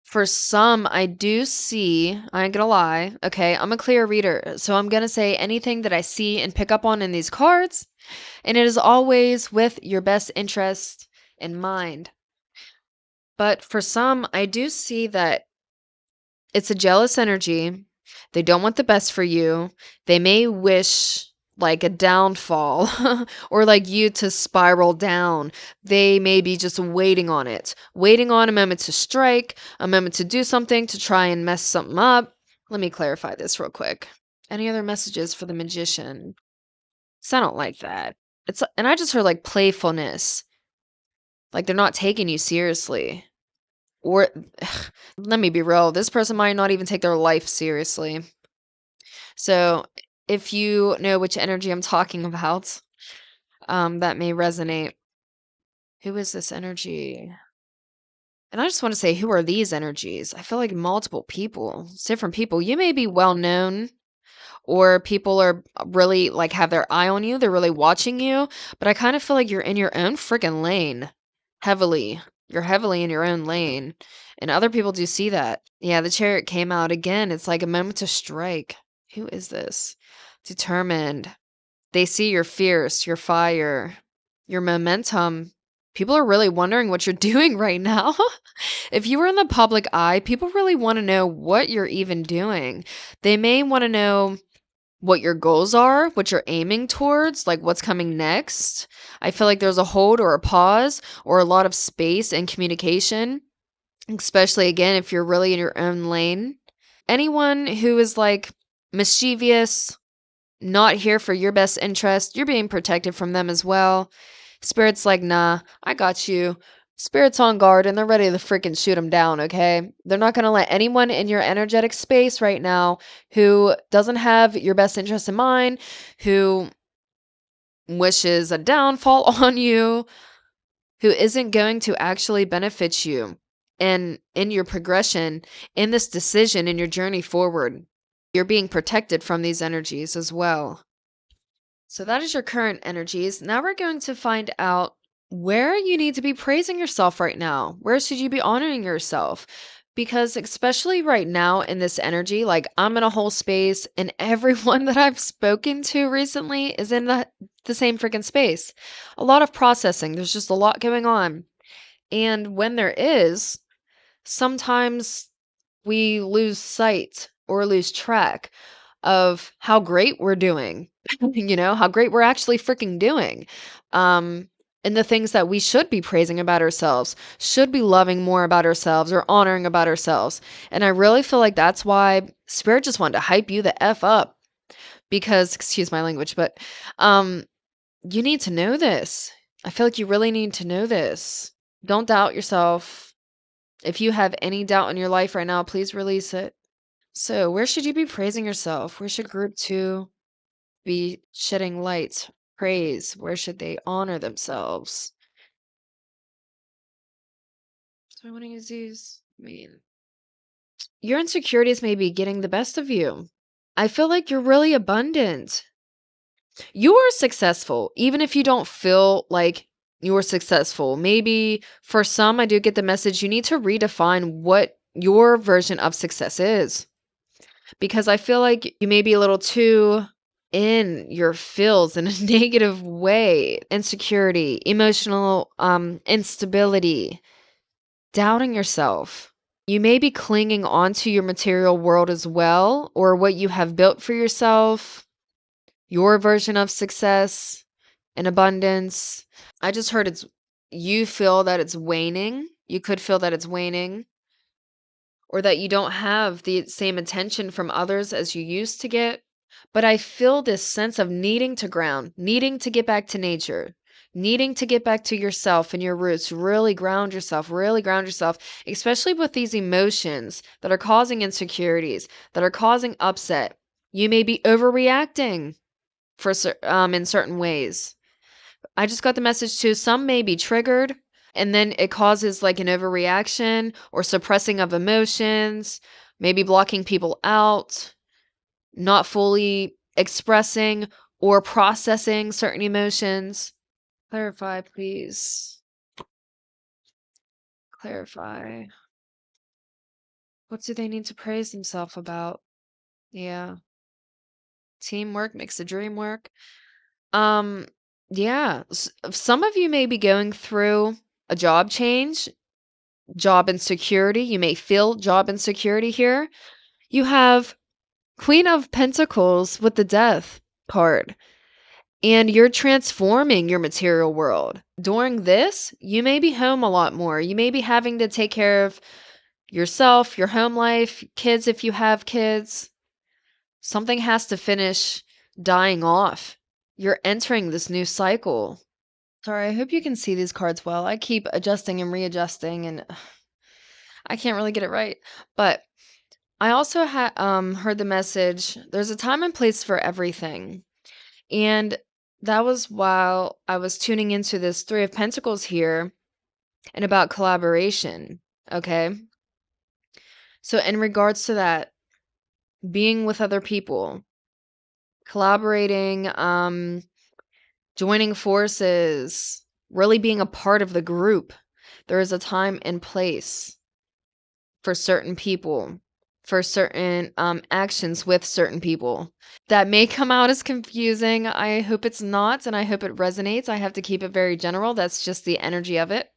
For some, I do see, I ain't gonna lie, okay, I'm a clear reader, so I'm gonna say anything that I see and pick up on in these cards, and it is always with your best interest in mind. But for some, I do see that it's a jealous energy. They don't want the best for you. They may wish like a downfall or like you to spiral down. They may be just waiting on it, waiting on a moment to strike, a moment to do something to try and mess something up. Let me clarify this real quick. Any other messages for the magician? So I don't like that. And I just heard like playfulness, like they're not taking you seriously. Or let me be real, this person might not even take their life seriously. So, if you know which energy I'm talking about, that may resonate. Who is this energy? And I just want to say, who are these energies? I feel like multiple people, different people. You may be well known, or people are really like have their eye on you. They're really watching you. But I kind of feel like you're in your own freaking lane heavily. You're heavily in your own lane. And other people do see that. Yeah, the chariot came out again. It's like a moment to strike. Who is this? Determined. They see your fierce, your fire, your momentum. People are really wondering what you're doing right now. If you were in the public eye, people really want to know what you're even doing. They may want to know what your goals are, what you're aiming towards, like what's coming next. I feel like there's a hold or a pause or a lot of space and communication, especially again if you're really in your own lane. Anyone who is like mischievous, not here for your best interest, you're being protected from them as well. Spirit's like, nah, I got you. Spirit's on guard and they're ready to freaking shoot them down, okay? They're not going to let anyone in your energetic space right now who doesn't have your best interest in mind, who wishes a downfall on you, who isn't going to actually benefit you and in your progression, in this decision, in your journey forward. You're being protected from these energies as well. So that is your current energies. Now we're going to find out where you need to be praising yourself right now. Where should you be honoring yourself? Because especially right now in this energy, like I'm in a whole space and everyone that I've spoken to recently is in the same freaking space. A lot of processing. There's just a lot going on. And when there is, sometimes we lose sight or lose track of how great we're doing, how great we're actually freaking doing. Um, and the things that we should be praising about ourselves, should be loving more about ourselves or honoring about ourselves. And I really feel like that's why Spirit just wanted to hype you the F up because, excuse my language, but um, you need to know this. I feel like you really need to know this. Don't doubt yourself. If you have any doubt in your life right now, please release it. So, where should you be praising yourself? Where should group two be shedding light, praise? Where should they honor themselves? So, I want to use these. I mean, your insecurities may be getting the best of you. I feel like you're really abundant. You are successful, even if you don't feel like you're successful. Maybe for some, I do get the message you need to redefine what your version of success is. Because I feel like you may be a little too in your feels in a negative way. Insecurity, emotional instability, doubting yourself. You may be clinging onto your material world as well, or what you have built for yourself, your version of success and abundance. I just heard you feel that it's waning. You could feel that it's waning, or that you don't have the same attention from others as you used to get. But I feel this sense of needing to ground, needing to get back to nature, needing to get back to yourself and your roots, really ground yourself, especially with these emotions that are causing insecurities, that are causing upset. You may be overreacting in certain ways. I just got the message too. Some may be triggered and then it causes like an overreaction or suppressing of emotions, maybe blocking people out, not fully expressing or processing certain emotions. Clarify, please. Clarify. What do they need to praise themselves about? Yeah. Teamwork makes the dream work. Um, yeah. Some of you may be going through a job change, job insecurity. You may feel job insecurity here. You have Queen of Pentacles with the Death card, and you're transforming your material world. During this, you may be home a lot more. You may be having to take care of yourself, your home life, kids if you have kids. Something has to finish dying off. You're entering this new cycle. Sorry, I hope you can see these cards well. I keep adjusting and readjusting, and I can't really get it right. But I also heard the message, there's a time and place for everything. And that was while I was tuning into this Three of Pentacles here and about collaboration. Okay. So, in regards to that, being with other people, collaborating, joining forces, really being a part of the group, there is a time and place for certain people, for certain actions with certain people. That may come out as confusing. I hope it's not, and I hope it resonates. I have to keep it very general. That's just the energy of it.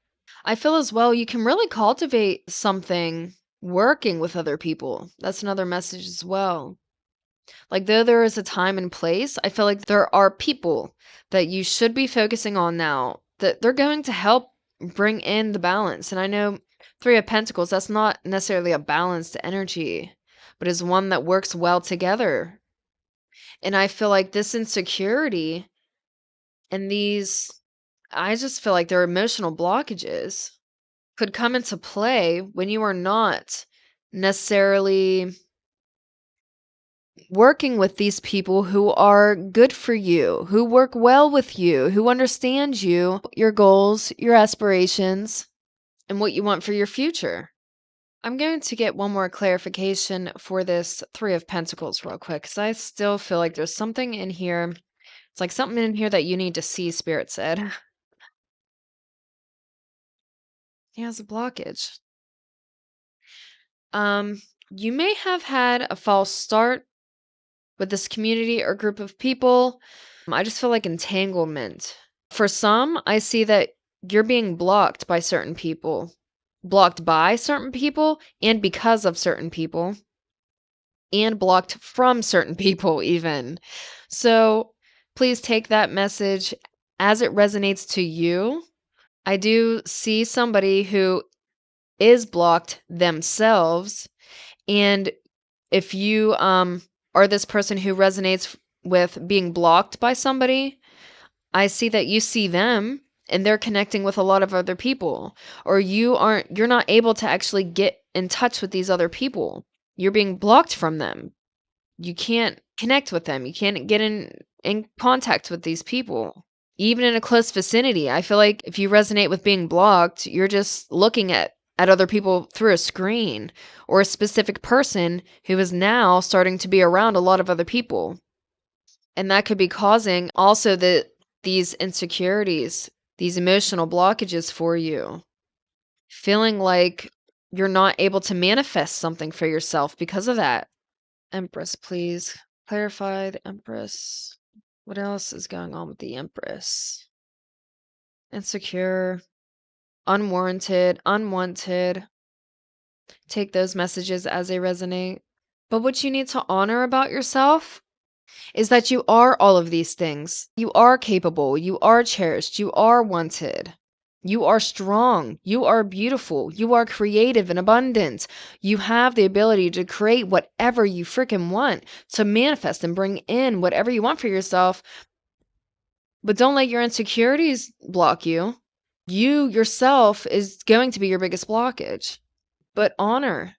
I feel as well you can really cultivate something working with other people. That's another message as well. Like, though there is a time and place, I feel like there are people that you should be focusing on now that they're going to help bring in the balance. And I know Three of Pentacles, that's not necessarily a balanced energy, but is one that works well together. And I feel like this insecurity and these, I just feel like there are emotional blockages could come into play when you are not necessarily working with these people who are good for you, who work well with you, who understand you, your goals, your aspirations, and what you want for your future. I'm going to get one more clarification for this Three of Pentacles real quick, because I still feel like there's something in here. It's like something in here that you need to see, Spirit said. He has a blockage. You may have had a false start with this community or group of people. I just feel like entanglement. For some, I see that you're being blocked by certain people, blocked by certain people, and because of certain people, and blocked from certain people, even. So please take that message as it resonates to you. I do see somebody who is blocked themselves, and if you are this person who resonates with being blocked by somebody, I see that you see them and they're connecting with a lot of other people, or you're not able to actually get in touch with these other people. You're being blocked from them. You can't connect with them. You can't get in contact with these people. Even in a close vicinity, I feel like if you resonate with being blocked, you're just looking at at other people through a screen, or a specific person who is now starting to be around a lot of other people. And that could be causing also these insecurities, these emotional blockages for you. Feeling like you're not able to manifest something for yourself because of that. Empress, please. Clarify the Empress. What else is going on with the Empress? Insecure, unwarranted, unwanted. Take those messages as they resonate. But what you need to honor about yourself is that you are all of these things. You are capable. You are cherished. You are wanted. You are strong. You are beautiful. You are creative and abundant. You have the ability to create whatever you freaking want, to manifest and bring in whatever you want for yourself. But don't let your insecurities block you. You yourself is going to be your biggest blockage. But honor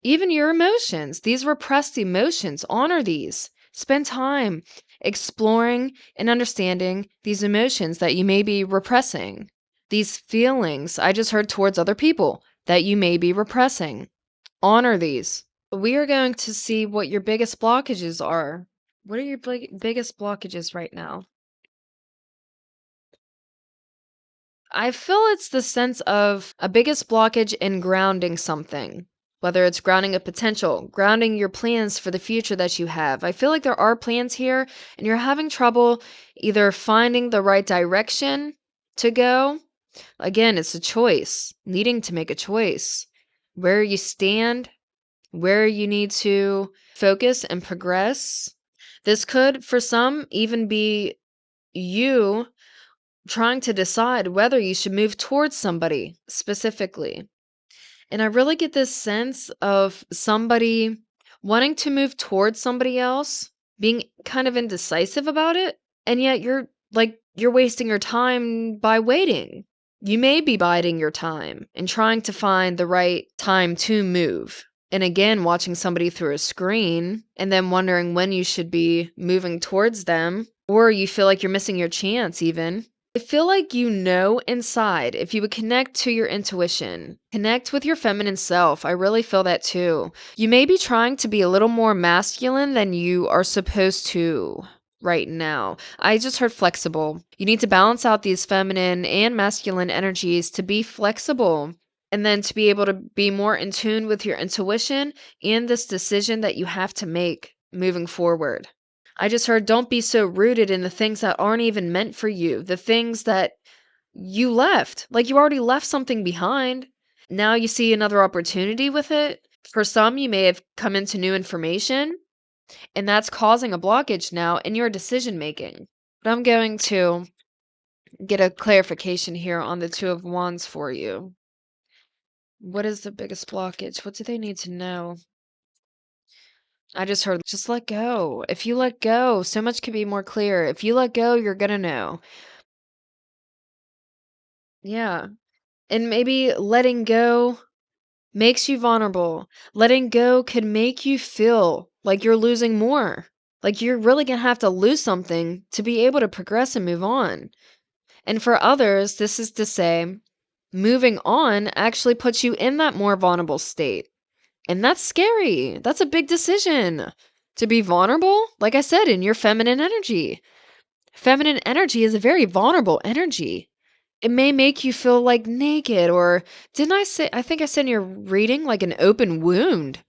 even your emotions, these repressed emotions, honor these. Spend time exploring and understanding these emotions that you may be repressing, these feelings I just heard towards other people that you may be repressing. Honor these. We are going to see what your biggest blockages are. What are your biggest blockages right now? I feel it's the sense of a biggest blockage in grounding something, whether it's grounding a potential, grounding your plans for the future that you have. I feel like there are plans here and you're having trouble either finding the right direction to go. Again, it's a choice, needing to make a choice. Where you stand, where you need to focus and progress. This could, for some, even be you trying to decide whether you should move towards somebody specifically. And I really get this sense of somebody wanting to move towards somebody else, being kind of indecisive about it, and yet you're wasting your time by waiting. You may be biding your time and trying to find the right time to move. And again, watching somebody through a screen and then wondering when you should be moving towards them, or you feel like you're missing your chance even. I feel like you know inside if you would connect to your intuition, connect with your feminine self. I really feel that too. You may be trying to be a little more masculine than you are supposed to right now. I just heard flexible. You need to balance out these feminine and masculine energies to be flexible and then to be able to be more in tune with your intuition and this decision that you have to make moving forward. I just heard don't be so rooted in the things that aren't even meant for you, the things that you left. Like you already left something behind. Now you see another opportunity with it. For some, you may have come into new information, and that's causing a blockage now in your decision making. But I'm going to get a clarification here on the Two of Wands for you. What is the biggest blockage? What do they need to know? I just heard just let go. If you let go, so much could be more clear. If you let go, you're gonna know. Yeah. And maybe letting go makes you vulnerable. Letting go could make you feel like you're losing more. Like you're really gonna have to lose something to be able to progress and move on. And for others, this is to say, moving on actually puts you in that more vulnerable state. And that's scary. That's a big decision. To be vulnerable, like I said, in your feminine energy. Feminine energy is a very vulnerable energy. It may make you feel like naked, or didn't I say, I think I said in your reading, like an open wound.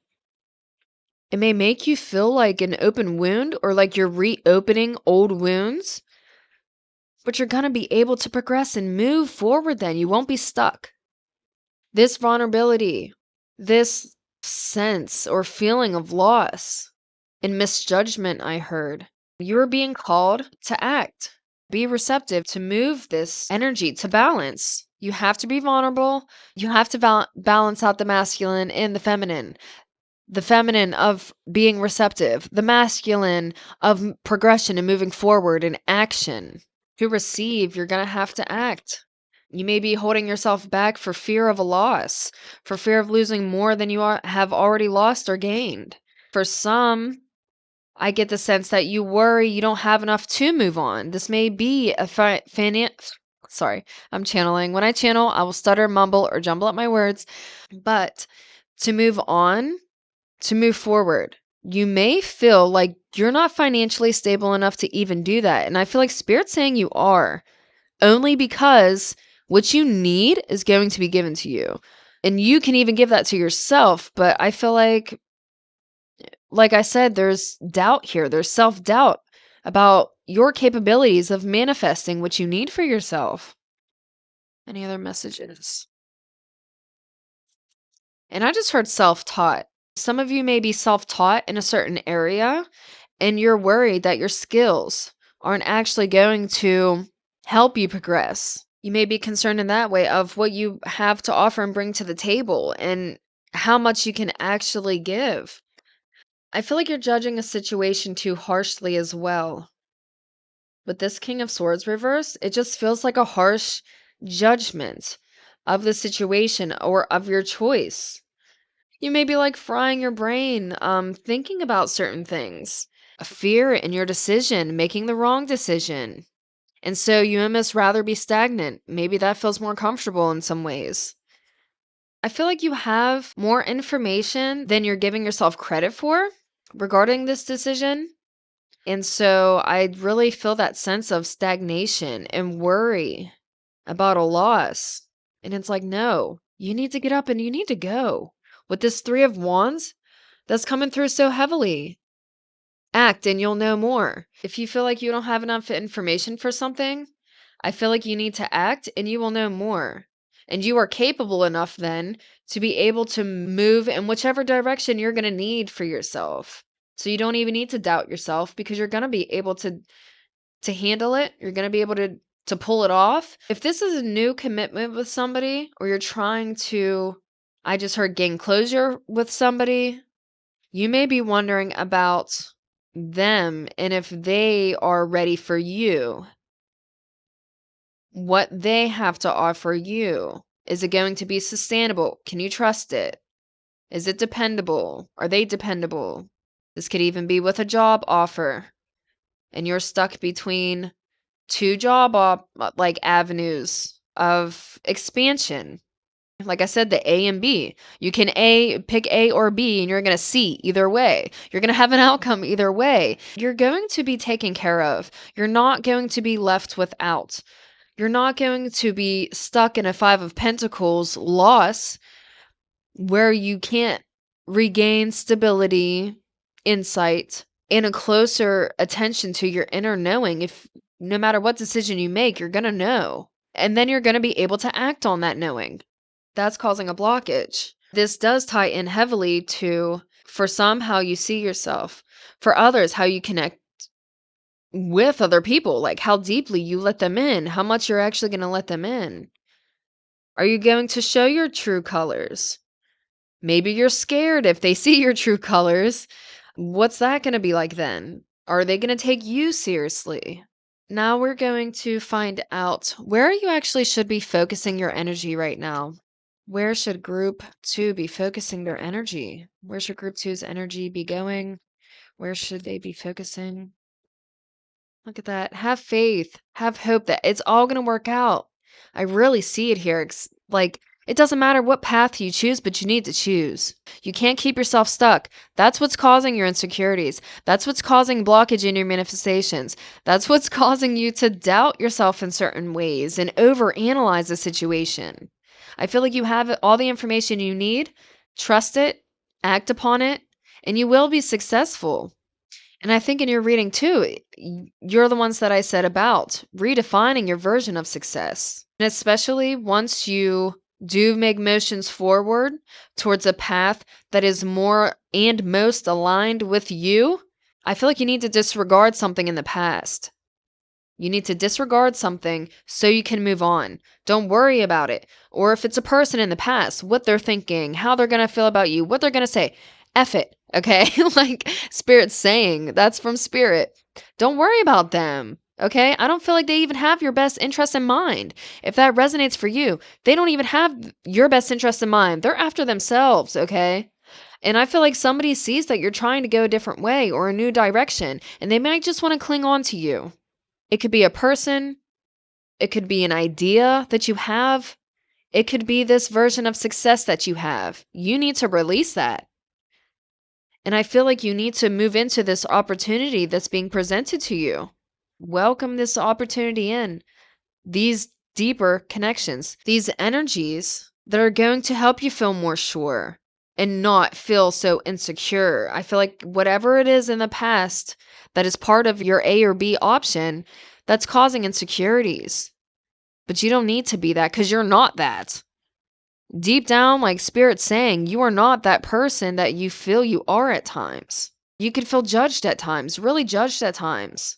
It may make you feel like an open wound or like you're reopening old wounds, but you're going to be able to progress and move forward then. You won't be stuck. This vulnerability, this sense or feeling of loss and misjudgment, I heard. You're being called to act, be receptive, to move this energy to balance. You have to be vulnerable. You have to balance out the masculine and the feminine. The feminine of being receptive, the masculine of progression and moving forward in action. To receive, you're going to have to act. You may be holding yourself back for fear of a loss, for fear of losing more than you have already lost or gained. For some, I get the sense that you worry you don't have enough to move on. This may be a Sorry, I'm channeling. When I channel, I will stutter, mumble, or jumble up my words. But to move on, to move forward, you may feel like you're not financially stable enough to even do that. And I feel like Spirit's saying you are, only because what you need is going to be given to you. And you can even give that to yourself. But I feel like I said, there's doubt here. There's self-doubt about your capabilities of manifesting what you need for yourself. Any other messages? And I just heard self-taught. Some of you may be self-taught in a certain area, and you're worried that your skills aren't actually going to help you progress. You may be concerned in that way of what you have to offer and bring to the table and how much you can actually give. I feel like you're judging a situation too harshly as well. With this King of Swords reverse, it just feels like a harsh judgment of the situation or of your choice. You may be like frying your brain, thinking about certain things, a fear in your decision, making the wrong decision. And so you almost rather be stagnant. Maybe that feels more comfortable in some ways. I feel like you have more information than you're giving yourself credit for regarding this decision. And so I really feel that sense of stagnation and worry about a loss. And it's like, no, you need to get up and you need to go. With this Three of Wands that's coming through so heavily, act and you'll know more. If you feel like you don't have enough information for something, I feel like you need to act and you will know more. And you are capable enough then to be able to move in whichever direction you're going to need for yourself. So you don't even need to doubt yourself because you're going to be able to handle it. You're going to be able to pull it off. If this is a new commitment with somebody or you're trying to, I just heard, gain closure with somebody, you may be wondering about them and if they are ready for you, what they have to offer you. Is it going to be sustainable? Can you trust it? Is it dependable? Are they dependable? This could even be with a job offer and you're stuck between two like avenues of expansion. Like I said, the A and B. You can pick A or B and you're going to C either way. You're going to have an outcome either way. You're going to be taken care of. You're not going to be left without. You're not going to be stuck in a Five of Pentacles loss where you can't regain stability, insight, and a closer attention to your inner knowing. If no matter what decision you make, you're going to know. And then you're going to be able to act on that knowing. That's causing a blockage. This does tie in heavily to, for some, how you see yourself. For others, how you connect with other people, like how deeply you let them in, how much you're actually going to let them in. Are you going to show your true colors? Maybe you're scared if they see your true colors. What's that going to be like then? Are they going to take you seriously? Now we're going to find out where you actually should be focusing your energy right now. Where should group 2 be focusing their energy? Where should group 2's energy be going? Where should they be focusing? Look at that. Have faith. Have hope that it's all going to work out. I really see it here. Like, it doesn't matter what path you choose, but you need to choose. You can't keep yourself stuck. That's what's causing your insecurities. That's what's causing blockage in your manifestations. That's what's causing you to doubt yourself in certain ways and overanalyze the situation. I feel like you have all the information you need. Trust it, act upon it, and you will be successful. And I think in your reading too, you're the ones that I said about redefining your version of success. And especially once you do make motions forward towards a path that is more and most aligned with you, I feel like you need to disregard something in the past. You need to disregard something so you can move on. Don't worry about it. Or if it's a person in the past, what they're thinking, how they're going to feel about you, what they're going to say. F it, okay? Like Spirit's saying, that's from Spirit. Don't worry about them, okay? I don't feel like they even have your best interest in mind. If that resonates for you, they don't even have your best interest in mind. They're after themselves, okay? And I feel like somebody sees that you're trying to go a different way or a new direction, and they might just want to cling on to you. It could be a person, It could be an idea that you have. It could be this version of success that you have. You need to release that. And I feel like you need to move into this opportunity that's being presented to you. Welcome this opportunity in. These deeper connections, these energies that are going to help you feel more sure and not feel so insecure. I feel like whatever it is in the past that is part of your A or B option that's causing insecurities. But you don't need to be that because you're not that. Deep down, like Spirit's saying, you are not that person that you feel you are at times. You could feel judged at times, really judged at times.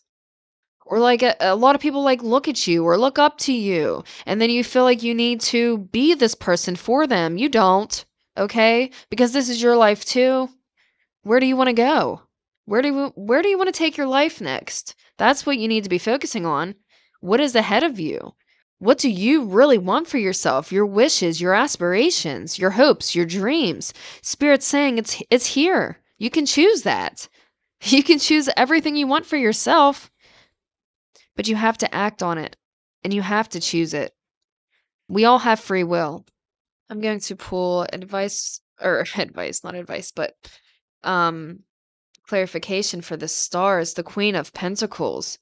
Or like a lot of people like look at you or look up to you, and then you feel like you need to be this person for them. You don't, okay? Because this is your life too. Where do you want to go? Where do you want to take your life next? That's what you need to be focusing on. What is ahead of you? What do you really want for yourself? Your wishes, your aspirations, your hopes, your dreams. Spirit's saying it's here. You can choose that. You can choose everything you want for yourself, but you have to act on it and you have to choose it. We all have free will. I'm going to pull advice or advice, not advice, but um clarification for the stars, the Queen of Pentacles.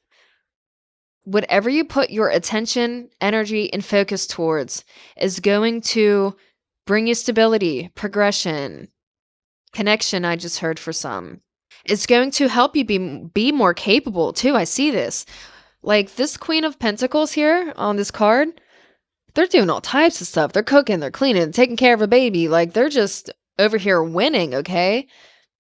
Whatever you put your attention, energy, and focus towards is going to bring you stability, progression, connection. I just heard for some. It's going to help you be more capable too. I see this. Like this Queen of Pentacles here on this card, they're doing all types of stuff. They're cooking, they're cleaning, taking care of a baby. Like they're just over here winning, okay?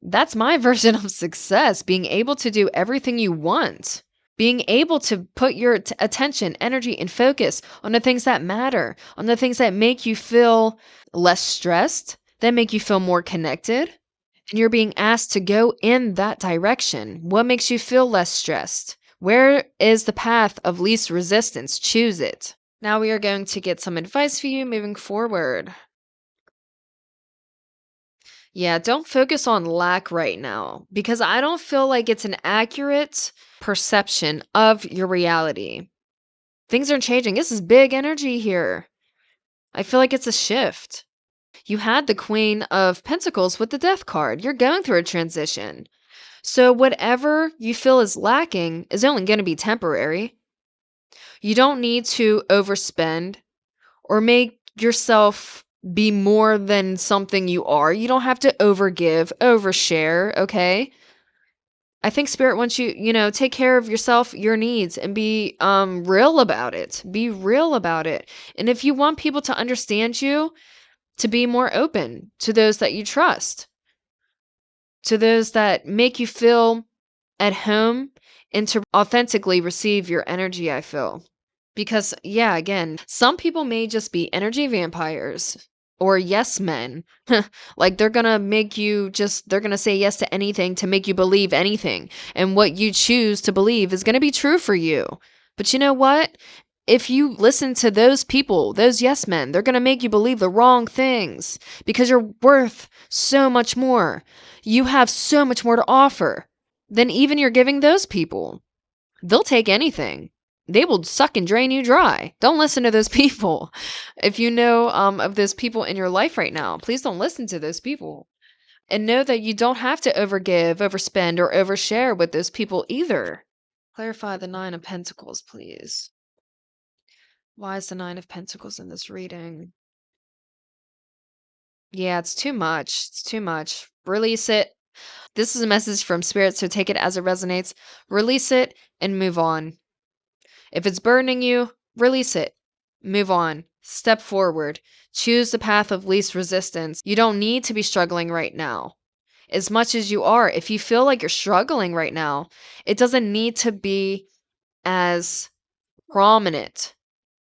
That's my version of success, being able to do everything you want. Being able to put your attention, energy, and focus on the things that matter, on the things that make you feel less stressed, that make you feel more connected. And you're being asked to go in that direction. What makes you feel less stressed? Where is the path of least resistance? Choose it. Now we are going to get some advice for you moving forward. Yeah, don't focus on lack right now because I don't feel like it's an accurate perception of your reality. Things are changing. This is big energy here. I feel like it's a shift. You had the Queen of Pentacles with the Death card. You're going through a transition. So whatever you feel is lacking is only going to be temporary. You don't need to overspend or make yourself be more than something you are. You don't have to overgive, overshare, okay? I think Spirit wants you, take care of yourself, your needs, and be real about it. Be real about it. And if you want people to understand you, to be more open to those that you trust, to those that make you feel at home, and to authentically receive your energy, I feel. Because, yeah, again, some people may just be energy vampires or yes men. Like they're gonna they're gonna say yes to anything to make you believe anything. And what you choose to believe is gonna be true for you. But you know what? If you listen to those people, those yes men, they're gonna make you believe the wrong things because you're worth so much more. You have so much more to offer than even you're giving those people. They'll take anything. They will suck and drain you dry. Don't listen to those people. If you know of those people in your life right now, please don't listen to those people. And know that you don't have to overgive, overspend, or overshare with those people either. Clarify the Nine of Pentacles, please. Why is the Nine of Pentacles in this reading? Yeah, it's too much. It's too much. Release it. This is a message from Spirit, so take it as it resonates. Release it and move on. If it's burdening you, release it. Move on. Step forward. Choose the path of least resistance. You don't need to be struggling right now. As much as you are, if you feel like you're struggling right now, it doesn't need to be as prominent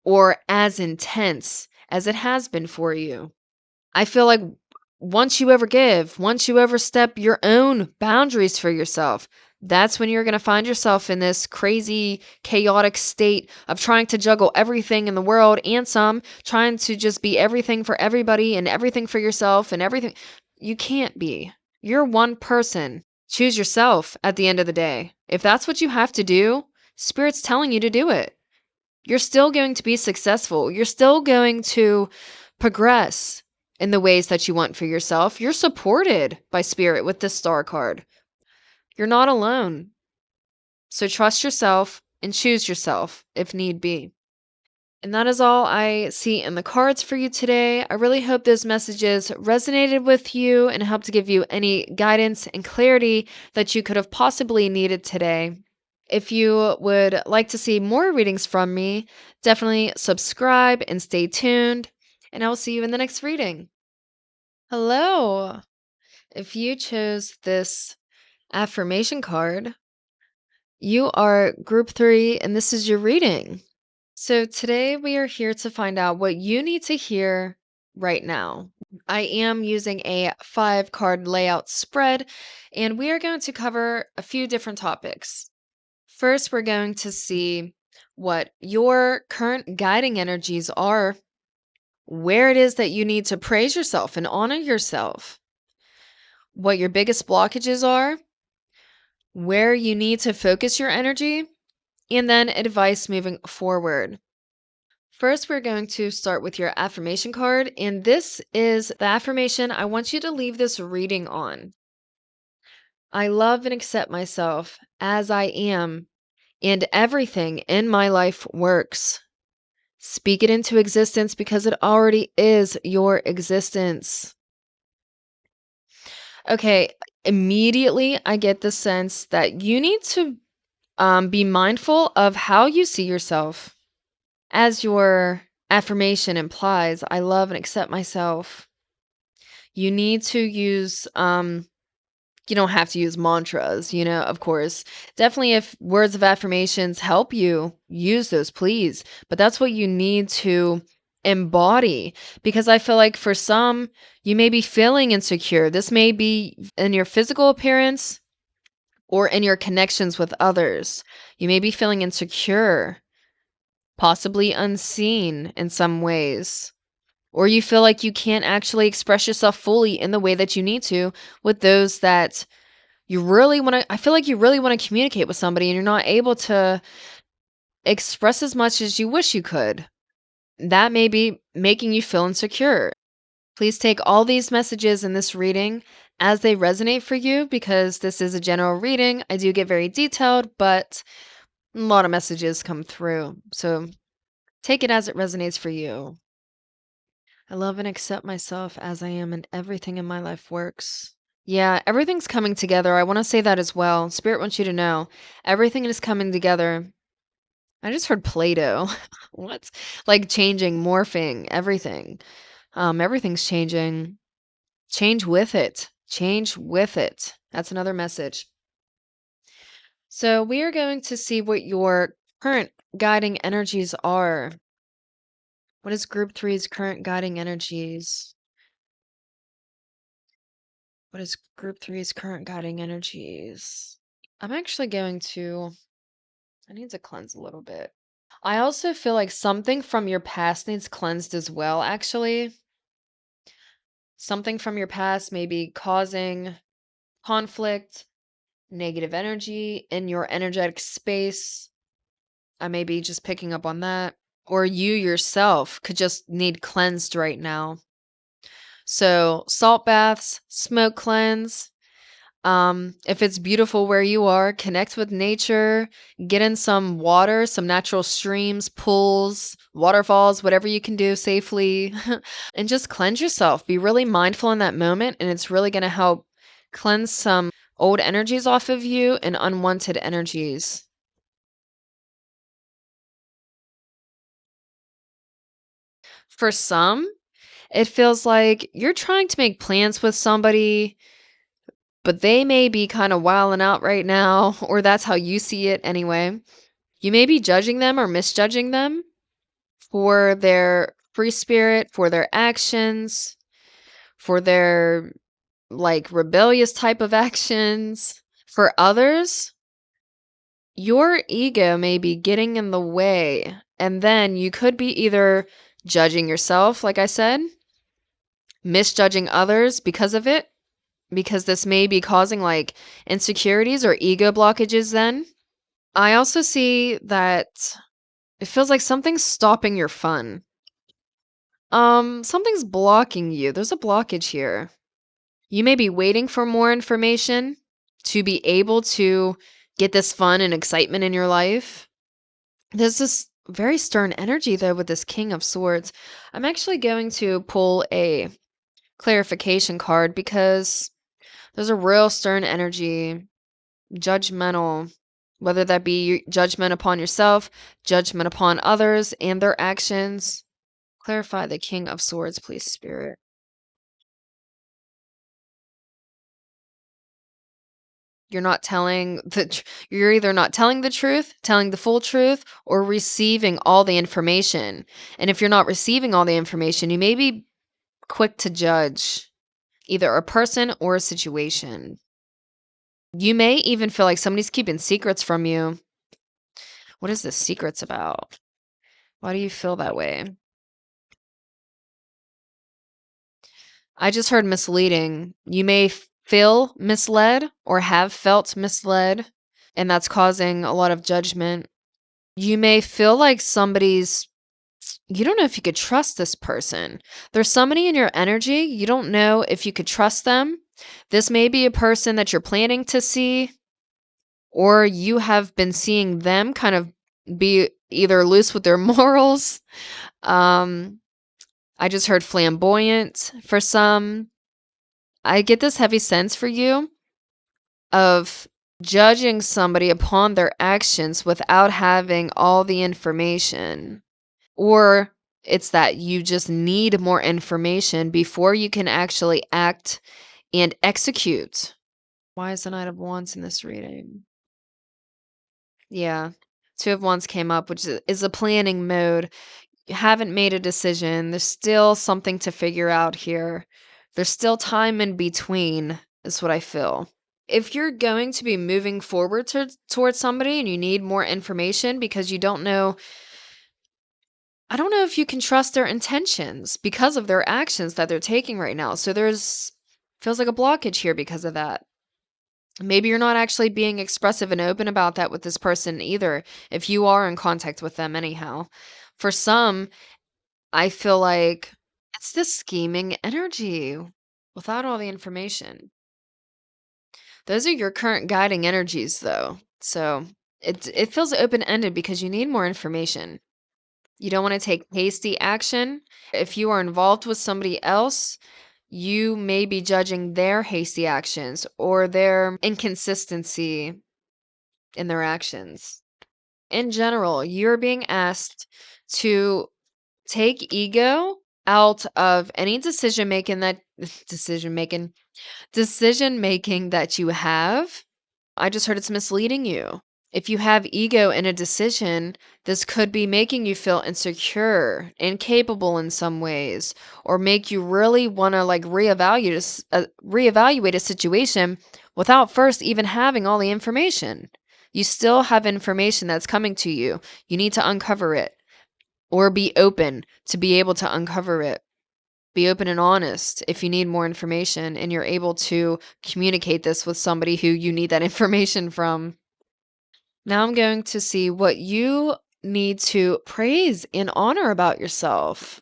or as intense as it has been for you. I feel like once you overgive, once you overstep your own boundaries for yourself, that's when you're going to find yourself in this crazy, chaotic state of trying to juggle everything in the world and some, trying to just be everything for everybody and everything for yourself and everything. You can't be. You're one person. Choose yourself at the end of the day. If that's what you have to do, Spirit's telling you to do it. You're still going to be successful. You're still going to progress in the ways that you want for yourself. You're supported by spirit with this star card. You're not alone. So trust yourself and choose yourself if need be. And that is all I see in the cards for you today. I really hope those messages resonated with you and helped to give you any guidance and clarity that you could have possibly needed today. If you would like to see more readings from me, definitely subscribe and stay tuned. And I will see you in the next reading. Hello. If you chose this affirmation card, you are group 3, and this is your reading. So today we are here to find out what you need to hear right now. I am using a 5-card layout spread, and we are going to cover a few different topics. First, we're going to see what your current guiding energies are, where it is that you need to praise yourself and honor yourself, what your biggest blockages are, where you need to focus your energy, and then advice moving forward. First, we're going to start with your affirmation card, and this is the affirmation I want you to leave this reading on. I love and accept myself as I am, and everything in my life works. Speak it into existence because it already is your existence. Okay, immediately I get the sense that you need to be mindful of how you see yourself. As your affirmation implies, I love and accept myself. You need to use, you don't have to use mantras, of course. Definitely, if words of affirmations help you, use those, please. But that's what you need to embody, because I feel like for some, you may be feeling insecure. This may be in your physical appearance or in your connections with others. You may be feeling insecure, possibly unseen in some ways. Or you feel like you can't actually express yourself fully in the way that you need to with those that you really want to. I feel like you really want to communicate with somebody and you're not able to express as much as you wish you could. That may be making you feel insecure. Please take all these messages in this reading as they resonate for you, because this is a general reading. I do get very detailed, but a lot of messages come through. So take it as it resonates for you. I love and accept myself as I am, and everything in my life works. Yeah, everything's coming together. I want to say that as well. Spirit wants you to know everything is coming together. I just heard Play-Doh. What? Like changing, morphing, everything. Everything's changing. Change with it. Change with it. That's another message. So we are going to see what your current guiding energies are. What is group 3's current guiding energies? What is group 3's current guiding energies? I'm actually going to, I need to cleanse a little bit. I also feel like something from your past needs cleansed as well, actually. Something from your past may be causing conflict, negative energy in your energetic space. I may be just picking up on that. Or you yourself could just need cleansed right now. So, salt baths, smoke cleanse. If it's beautiful where you are, connect with nature, get in some water, some natural streams, pools, waterfalls, whatever you can do safely, and just cleanse yourself. Be really mindful in that moment, and it's really going to help cleanse some old energies off of you and unwanted energies. For some, it feels like you're trying to make plans with somebody, but they may be kind of wilding out right now, or that's how you see it anyway. You may be judging them or misjudging them for their free spirit, for their actions, for their like rebellious type of actions. For others, your ego may be getting in the way, and then you could be either judging yourself, like I said, misjudging others because of it, because this may be causing like insecurities or ego blockages then. I also see that It feels like something's stopping your fun. Something's blocking you. There's a blockage here. You may be waiting for more information to be able to get this fun and excitement in your life. There's this very stern energy, though, with this King of Swords. I'm actually going to pull a clarification card because there's a real stern energy, judgmental, whether that be judgment upon yourself, judgment upon others and their actions. Clarify the King of Swords, please, Spirit. You're not telling you're either not telling the truth, telling the full truth, or receiving all the information. And if you're not receiving all the information, you may be quick to judge either a person or a situation. You may even feel like somebody's keeping secrets from you. What is this secrets about? Why do you feel that way? I just heard misleading. You may feel misled or have felt misled, and that's causing a lot of judgment. You may feel like you don't know if you could trust this person. There's somebody in your energy, you don't know if you could trust them. This may be a person that you're planning to see, or you have been seeing them kind of be either loose with their morals. Um, I just heard flamboyant for some. I get this heavy sense for you of judging somebody upon their actions without having all the information. Or it's that you just need more information before you can actually act and execute. Why is the Knight of Wands in this reading? Yeah. Two of Wands came up, which is a planning mode. You haven't made a decision. There's still something to figure out here. There's still time in between, is what I feel. If you're going to be moving forward towards somebody and you need more information because you don't know, I don't know if you can trust their intentions because of their actions that they're taking right now. So feels like a blockage here because of that. Maybe you're not actually being expressive and open about that with this person either, if you are in contact with them anyhow. For some, I feel like it's this scheming energy without all the information. Those are your current guiding energies, though. So it feels open-ended because you need more information. You don't want to take hasty action. If you are involved with somebody else, you may be judging their hasty actions or their inconsistency in their actions. In general, you're being asked to take ego out of any decision making that you have. I just heard it's misleading you. If you have ego in a decision, this could be making you feel insecure, incapable in some ways, or make you really want to like reevaluate a situation without first even having all the information. You still have information that's coming to you. You need to uncover it or be open to be able to uncover it. Be open and honest if you need more information and you're able to communicate this with somebody who you need that information from. Now I'm going to see what you need to praise and honor about yourself.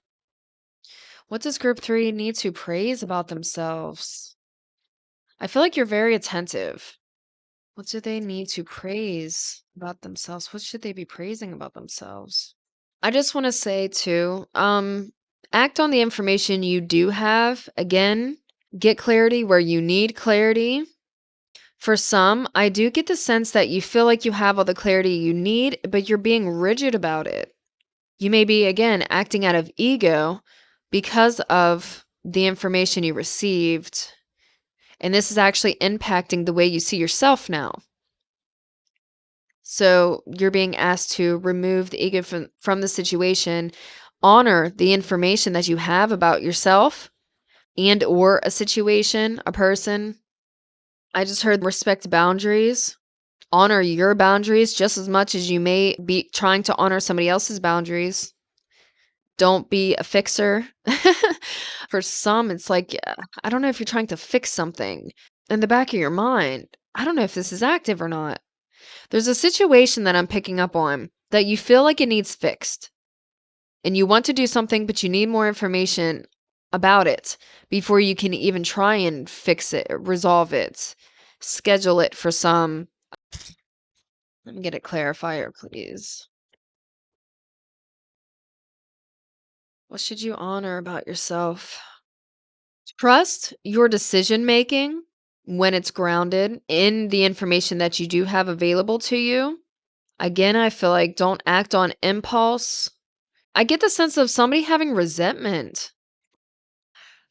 What does group 3 need to praise about themselves? I feel like you're very attentive. What do they need to praise about themselves? What should they be praising about themselves? I just want to say too, act on the information you do have. Again, get clarity where you need clarity. For some, I do get the sense that you feel like you have all the clarity you need, but you're being rigid about it. You may be, again, acting out of ego because of the information you received. And this is actually impacting the way you see yourself now. So you're being asked to remove the ego from the situation, honor the information that you have about yourself and or a situation, a person. I just heard respect boundaries. Honor your boundaries just as much as you may be trying to honor somebody else's boundaries. Don't be a fixer. For some, it's like, I don't know if you're trying to fix something in the back of your mind. I don't know if this is active or not. There's a situation that I'm picking up on that you feel like it needs fixed and you want to do something, but you need more information about it before you can even try and fix it, resolve it, schedule it for some. Let me get a clarifier, please. What should you honor about yourself? Trust your decision making when it's grounded in the information that you do have available to you. Again, I feel like don't act on impulse. I get the sense of somebody having resentment.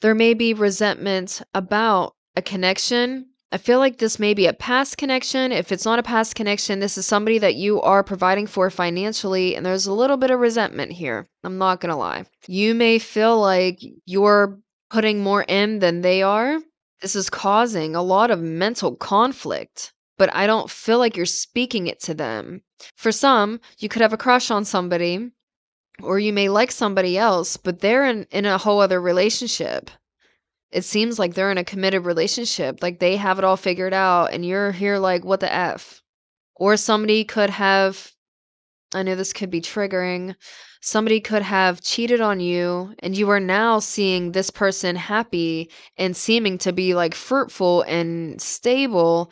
There may be resentment about a connection. I feel like this may be a past connection. If it's not a past connection, this is somebody that you are providing for financially, and there's a little bit of resentment here. I'm not going to lie. You may feel like you're putting more in than they are. This is causing a lot of mental conflict, but I don't feel like you're speaking it to them. For some, you could have a crush on somebody, or you may like somebody else, but they're in a whole other relationship. It seems like they're in a committed relationship, like they have it all figured out, and you're here like, what the F? Or somebody could have, I know this could be triggering, somebody could have cheated on you, and you are now seeing this person happy and seeming to be like fruitful and stable.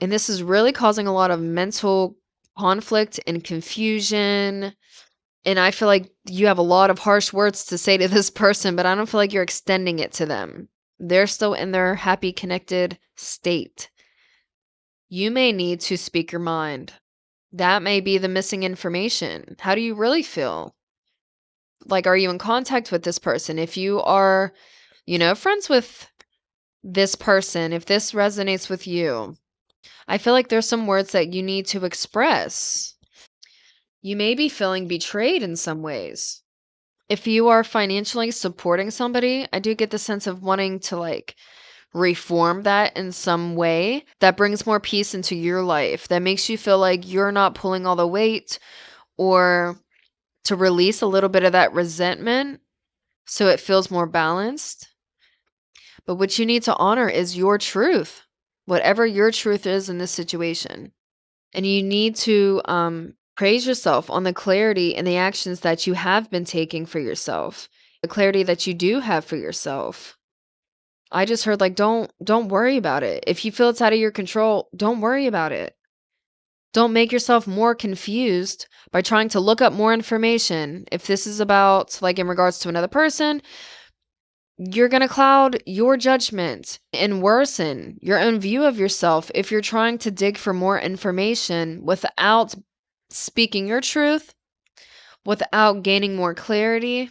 And this is really causing a lot of mental conflict and confusion. And I feel like you have a lot of harsh words to say to this person, but I don't feel like you're extending it to them. They're still in their happy, connected state. You may need to speak your mind. That may be the missing information. How do you really feel? Like, are you in contact with this person? If you are, friends with this person, if this resonates with you, I feel like there's some words that you need to express. You may be feeling betrayed in some ways. If you are financially supporting somebody, I do get the sense of wanting to like reform that in some way that brings more peace into your life, that makes you feel like you're not pulling all the weight, or to release a little bit of that resentment so it feels more balanced. But what you need to honor is your truth, whatever your truth is in this situation. And you need to praise yourself on the clarity and the actions that you have been taking for yourself, the clarity that you do have for yourself. I just heard like don't worry about it. If you feel it's out of your control, don't worry about it. Don't make yourself more confused by trying to look up more information. If this is about like in regards to another person, you're going to cloud your judgment and worsen your own view of yourself if you're trying to dig for more information without speaking your truth, without gaining more clarity.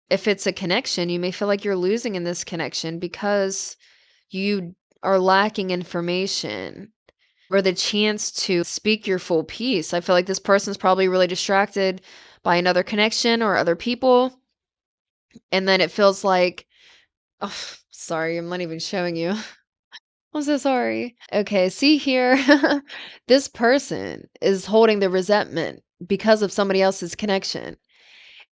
If it's a connection, you may feel like you're losing in this connection because you are lacking information or the chance to speak your full piece. I feel like this person's probably really distracted by another connection or other people. And then it feels like, oh, sorry, I'm not even showing you. I'm so sorry. Okay, see here. This person is holding the resentment because of somebody else's connection.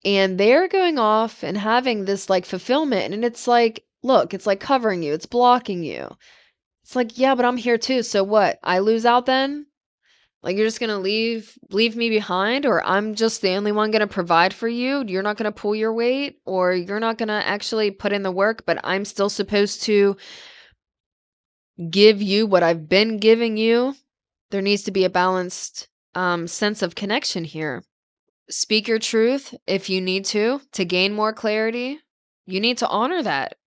And they're going off and having this like fulfillment. And it's like, look, it's like covering you, it's blocking you. It's like, yeah, but I'm here too. So what? I lose out then? Like you're just gonna leave me behind, or I'm just the only one gonna provide for you? You're not gonna pull your weight, or you're not gonna actually put in the work, but I'm still supposed to give you what I've been giving you? There needs to be a balanced sense of connection here. Speak your truth if you need to gain more clarity. You need to honor that.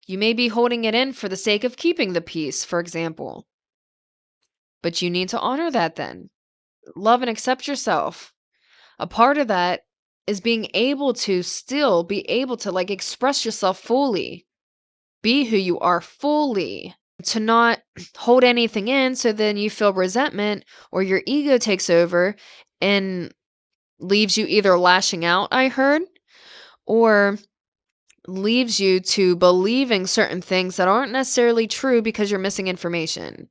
You may be holding it in for the sake of keeping the peace, for example. But you need to honor that then. Love and accept yourself. A part of that is being able to still be able to like express yourself fully, be who you are fully, to not hold anything in so then you feel resentment or your ego takes over and leaves you either lashing out, I heard, or leaves you to believing certain things that aren't necessarily true because you're missing information.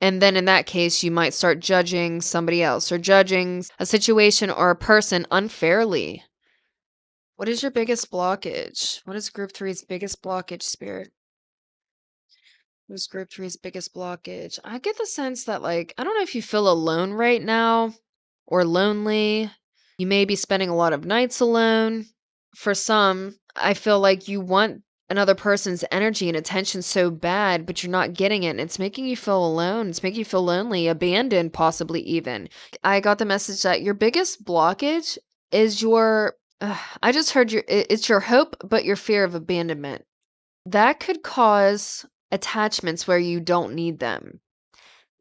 And then in that case, you might start judging somebody else or judging a situation or a person unfairly. What is your biggest blockage? What is group three's biggest blockage, Spirit? Was group three's biggest blockage? I get the sense that, like, I don't know if you feel alone right now or lonely. You may be spending a lot of nights alone. For some, I feel like you want another person's energy and attention so bad, but you're not getting it. And it's making you feel alone. It's making you feel lonely, abandoned, possibly even. I got the message that your biggest blockage is your. I just heard it's your hope, but your fear of abandonment. That could cause attachments where you don't need them.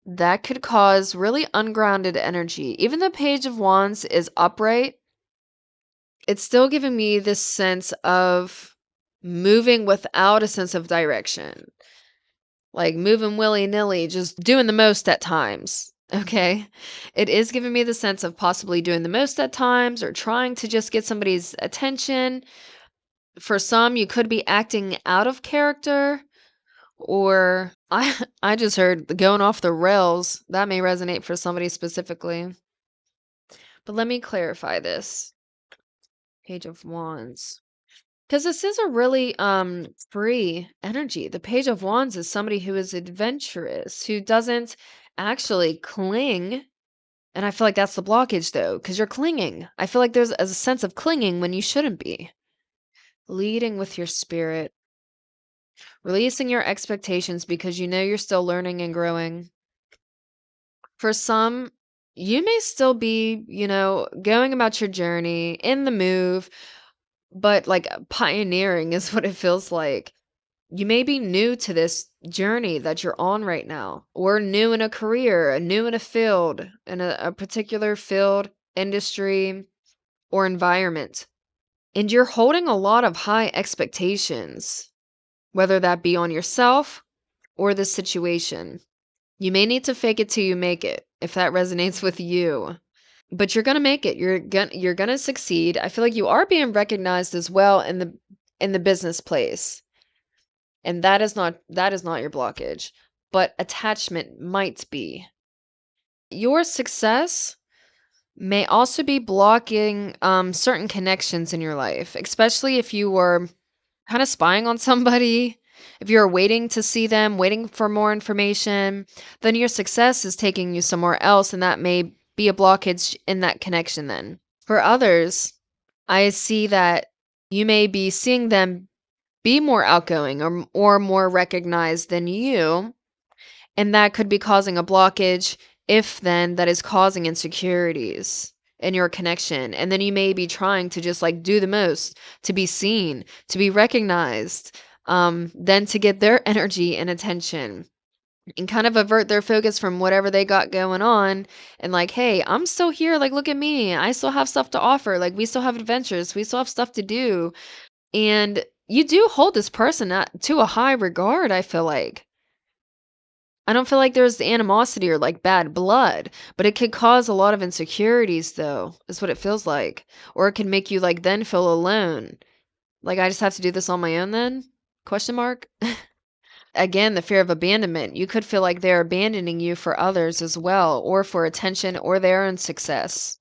That could cause really ungrounded energy. Even the Page of Wands is upright. It's still giving me this sense of moving without a sense of direction. Like moving willy-nilly, just doing the most at times. Okay? It is giving me the sense of possibly doing the most at times or trying to just get somebody's attention. For some, you could be acting out of character. Or I just heard the going off the rails. That may resonate for somebody specifically. But let me clarify this. Page of Wands. Because this is a really free energy. The Page of Wands is somebody who is adventurous, who doesn't actually cling. And I feel like that's the blockage though, because you're clinging. I feel like there's a sense of clinging when you shouldn't be. Leading with your spirit. Releasing your expectations because you know you're still learning and growing. For some, you may still be, going about your journey in the move, but like pioneering is what it feels like. You may be new to this journey that you're on right now, or new in a career, new in a field, in a particular field, industry, or environment. And you're holding a lot of high expectations, whether that be on yourself or the situation. You may need to fake it till you make it, if that resonates with you. But you're gonna make it. You're gonna succeed. I feel like you are being recognized as well in the business place. And that is not your blockage, but attachment might be. Your success may also be blocking certain connections in your life, especially if you were kind of spying on somebody. If you're waiting to see them, waiting for more information, then your success is taking you somewhere else, and that may be a blockage in that connection then. For others, I see that you may be seeing them be more outgoing or more recognized than you, and that could be causing a blockage, if then that is causing insecurities in your connection. And then you may be trying to just like do the most to be seen, to be recognized, then to get their energy and attention and kind of avert their focus from whatever they got going on. And like, hey, I'm still here. Like, look at me. I still have stuff to offer. Like, we still have adventures. We still have stuff to do. And you do hold this person to a high regard, I feel like. I don't feel like there's animosity or like bad blood, but it could cause a lot of insecurities though, is what it feels like. Or it can make you like then feel alone. Like I just have to do this on my own then? Question mark. Again, the fear of abandonment. You could feel like they're abandoning you for others as well, or for attention or their own success.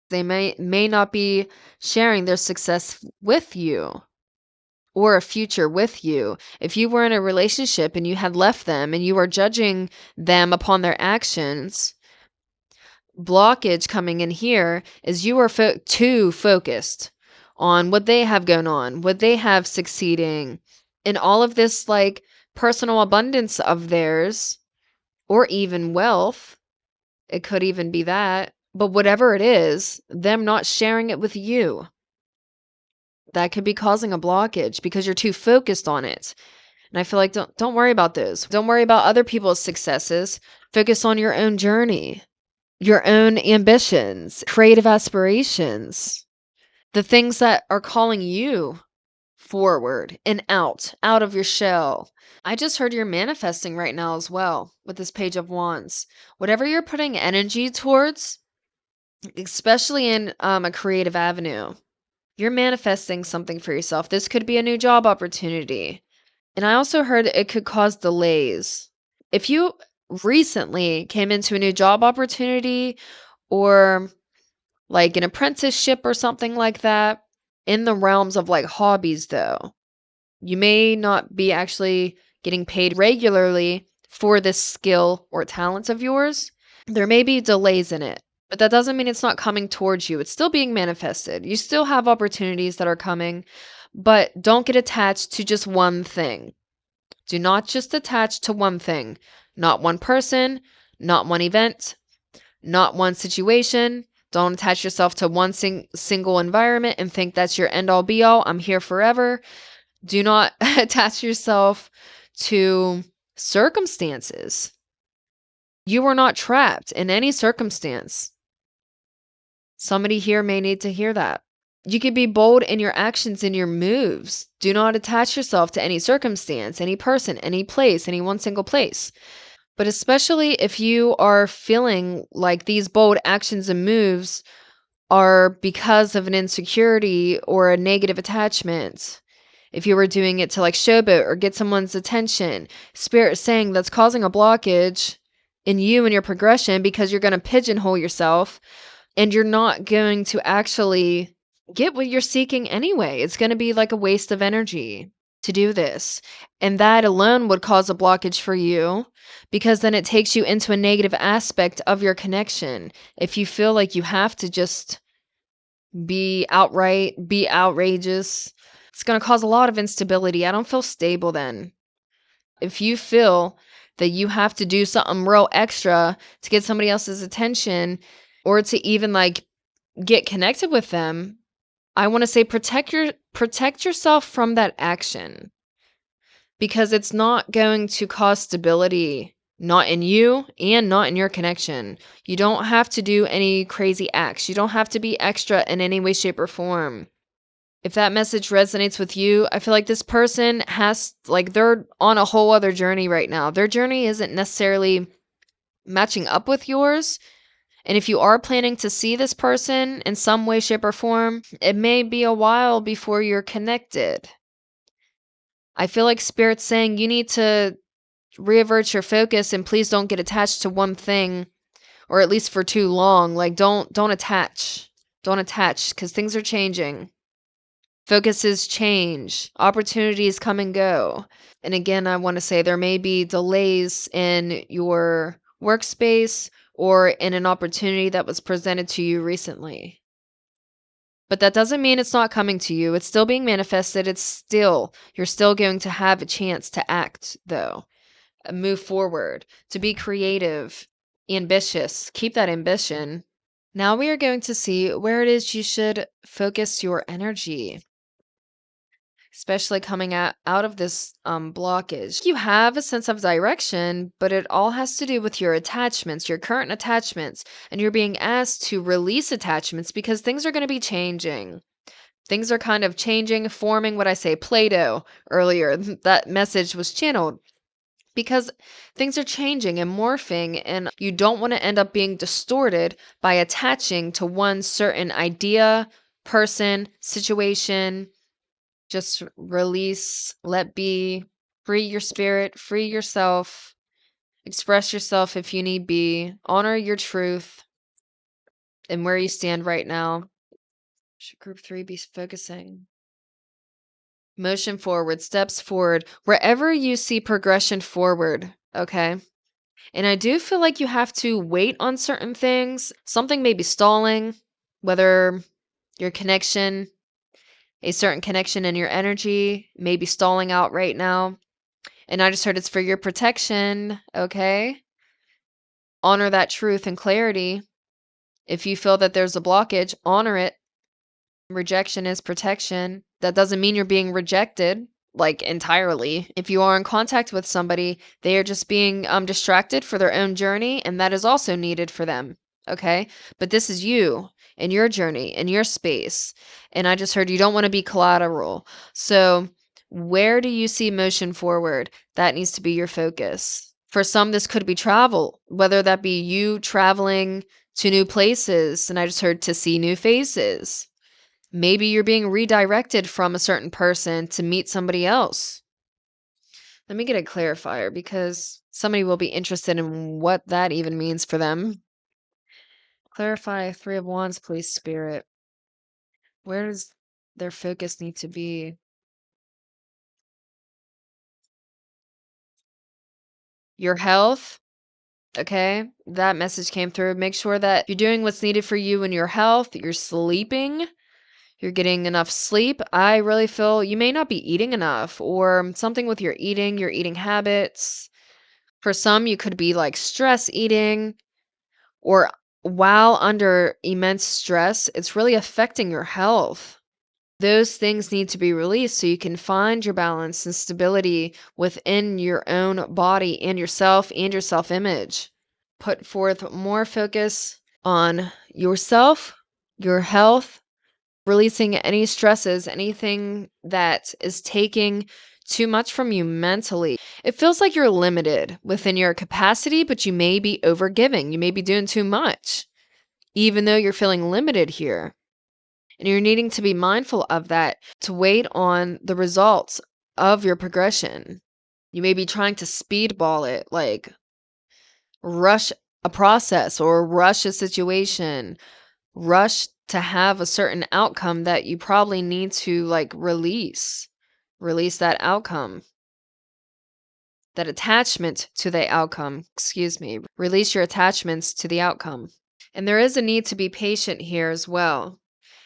They may not be sharing their success with you or a future with you. If you were in a relationship and you had left them and you were judging them upon their actions, blockage coming in here is you are too focused on what they have going on, what they have succeeding, and all of this like personal abundance of theirs, or even wealth. It could even be that. But whatever it is, them not sharing it with you, that could be causing a blockage because you're too focused on it. And I feel like don't worry about those. Don't worry about other people's successes. Focus on your own journey, your own ambitions, creative aspirations, the things that are calling you forward and out of your shell. I just heard you're manifesting right now as well with this Page of Wands. Whatever you're putting energy towards, especially in a creative avenue, you're manifesting something for yourself. This could be a new job opportunity. And I also heard it could cause delays. If you recently came into a new job opportunity or like an apprenticeship or something like that, in the realms of like hobbies though, you may not be actually getting paid regularly for this skill or talent of yours, there may be delays in it, but that doesn't mean it's not coming towards you. It's still being manifested. You still have opportunities that are coming, but don't get attached to just one thing. Do not just attach to one thing, not one person, not one event, not one situation. Don't attach yourself to one single environment and think that's your end all be all. I'm here forever. Do not attach yourself to circumstances. You are not trapped in any circumstance. Somebody here may need to hear that. You can be bold in your actions and your moves. Do not attach yourself to any circumstance, any person, any place, any one single place. But especially if you are feeling like these bold actions and moves are because of an insecurity or a negative attachment. If you were doing it to like showboat or get someone's attention, Spirit is saying that's causing a blockage in you and your progression because you're going to pigeonhole yourself and you're not going to actually get what you're seeking anyway. It's going to be like a waste of energy to do this. And that alone would cause a blockage for you because then it takes you into a negative aspect of your connection. If you feel like you have to just be outrageous, it's going to cause a lot of instability. I don't feel stable then. If you feel that you have to do something real extra to get somebody else's attention or to even like get connected with them, I want to say protect yourself from that action because it's not going to cause stability, not in you and not in your connection. You don't have to do any crazy acts. You don't have to be extra in any way, shape, or form. If that message resonates with you, I feel like this person has, like, they're on a whole other journey right now. Their journey isn't necessarily matching up with yours. And if you are planning to see this person in some way, shape, or form, it may be a while before you're connected. I feel like Spirit's saying you need to reavert your focus and please don't get attached to one thing, or at least for too long. Like, don't attach. Don't attach, because things are changing. Focuses change. Opportunities come and go. And again, I want to say there may be delays in your workspace or in an opportunity that was presented to you recently. But that doesn't mean it's not coming to you. It's still being manifested. You're still going to have a chance to act, though. Move forward, to be creative, ambitious. Keep that ambition. Now we are going to see where it is you should focus your energy, especially coming out of this blockage. You have a sense of direction, but it all has to do with your attachments, your current attachments, and you're being asked to release attachments because things are going to be changing. Things are kind of changing, forming what I say, Play-Doh earlier. That message was channeled because things are changing and morphing, and you don't want to end up being distorted by attaching to one certain idea, person, situation. Just release, let be, free your spirit, free yourself, express yourself if you need be, honor your truth and where you stand right now. Should group 3 be focusing? Motion forward, steps forward, wherever you see progression forward, okay? And I do feel like you have to wait on certain things. Something may be stalling, whether your connection, a certain connection in your energy may be stalling out right now. And I just heard it's for your protection, okay? Honor that truth and clarity. If you feel that there's a blockage, honor it. Rejection is protection. That doesn't mean you're being rejected, like entirely. If you are in contact with somebody, they are just being distracted for their own journey, and that is also needed for them, okay? But this is you and your journey and your space. And I just heard you don't want to be collateral. So where do you see motion forward? That needs to be your focus. For some, this could be travel, whether that be you traveling to new places, and I just heard to see new faces. Maybe you're being redirected from a certain person to meet somebody else. Let me get a clarifier because somebody will be interested in what that even means for them. Clarify 3 of Wands, please, Spirit. Where does their focus need to be? your health. Okay, that message came through. Make sure that you're doing what's needed for you and your health. You're sleeping. You're getting enough sleep. I really feel you may not be eating enough or something with your eating habits. For some, you could be like stress eating or while under immense stress, it's really affecting your health. Those things need to be released so you can find your balance and stability within your own body and your self image. Put forth more focus on yourself, your health, releasing any stresses, anything that is taking too much from you mentally. It feels like you're limited within your capacity, but you may be overgiving. You may be doing too much, even though you're feeling limited here. And you're needing to be mindful of that to wait on the results of your progression. You may be trying to speedball it, like rush a process or rush a situation, rush to have a certain outcome that you probably need to like release that outcome, that attachment to the outcome, excuse me, release your attachments to the outcome. And there is a need to be patient here as well.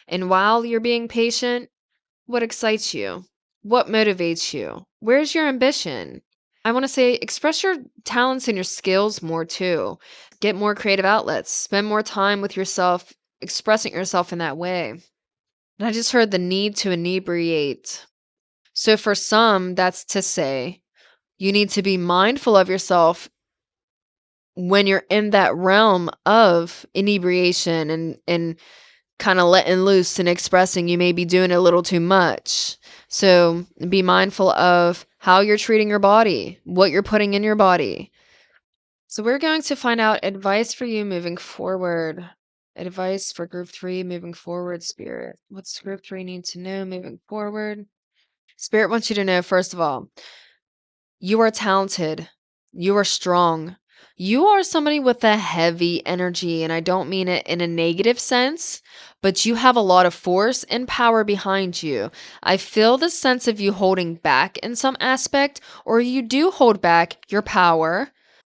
And while you're being patient, what excites you? What motivates you? Where's your ambition? I want to say express your talents and your skills more too. Get more creative outlets. Spend more time with yourself, expressing yourself in that way. And I just heard the need to inebriate. So for some, that's to say, you need to be mindful of yourself when you're in that realm of inebriation and kind of letting loose and expressing you may be doing a little too much. So be mindful of how you're treating your body, what you're putting in your body. So we're going to find out advice for you moving forward. Advice for group 3 moving forward, Spirit. What's group 3 need to know moving forward? Spirit wants you to know, first of all, you are talented. You are strong. You are somebody with a heavy energy, and I don't mean it in a negative sense, but you have a lot of force and power behind you. I feel the sense of you holding back in some aspect, or you do hold back your power.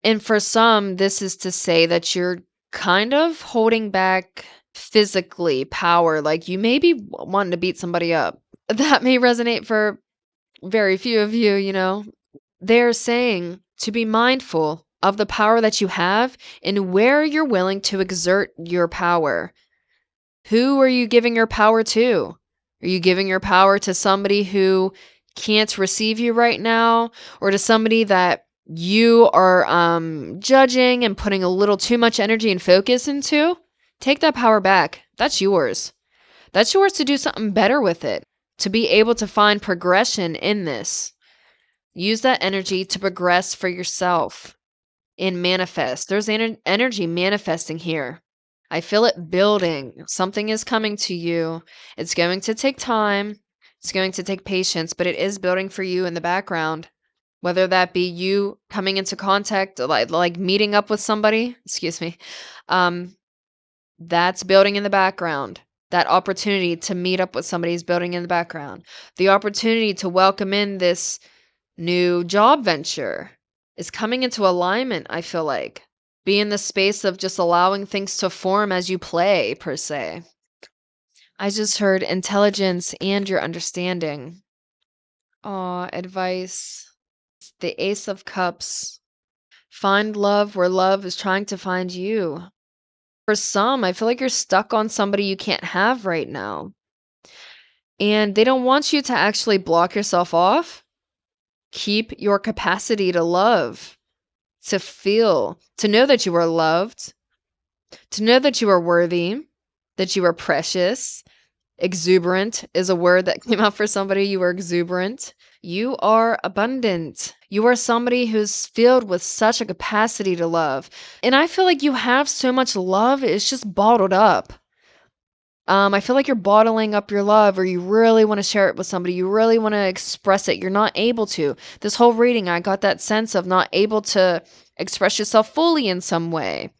And for some, this is to say that you're kind of holding back physically power, like you may be wanting to beat somebody up. That may resonate for very few of you, you know. They're saying to be mindful of the power that you have and where you're willing to exert your power. Who are you giving your power to? Are you giving your power to somebody who can't receive you right now, or to somebody that you are judging and putting a little too much energy and focus into? Take that power back. That's yours. That's yours to do something better with it, to be able to find progression in this. Use that energy to progress for yourself and manifest. There's energy manifesting here. I feel it building. Something is coming to you. It's going to take time. It's going to take patience, but it is building for you in the background. Whether that be you coming into contact, like meeting up with somebody, excuse me, that's building in the background. That opportunity to meet up with somebody is building in the background. The opportunity to welcome in this new job venture is coming into alignment, I feel like. Be in the space of just allowing things to form as you play, per se. I just heard intelligence and your understanding. Aw, advice. The Ace of Cups. Find love where love is trying to find you. For some, I feel like you're stuck on somebody you can't have right now. And they don't want you to actually block yourself off. Keep your capacity to love, to feel, to know that you are loved, to know that you are worthy, that you are precious. Exuberant is a word that came out for somebody. You are exuberant. You are abundant. You are somebody who's filled with such a capacity to love. And I feel like you have so much love, it's just bottled up. I feel like you're bottling up your love, or you really want to share it with somebody. You really want to express it. You're not able to. This whole reading, I got that sense of not able to express yourself fully in some way.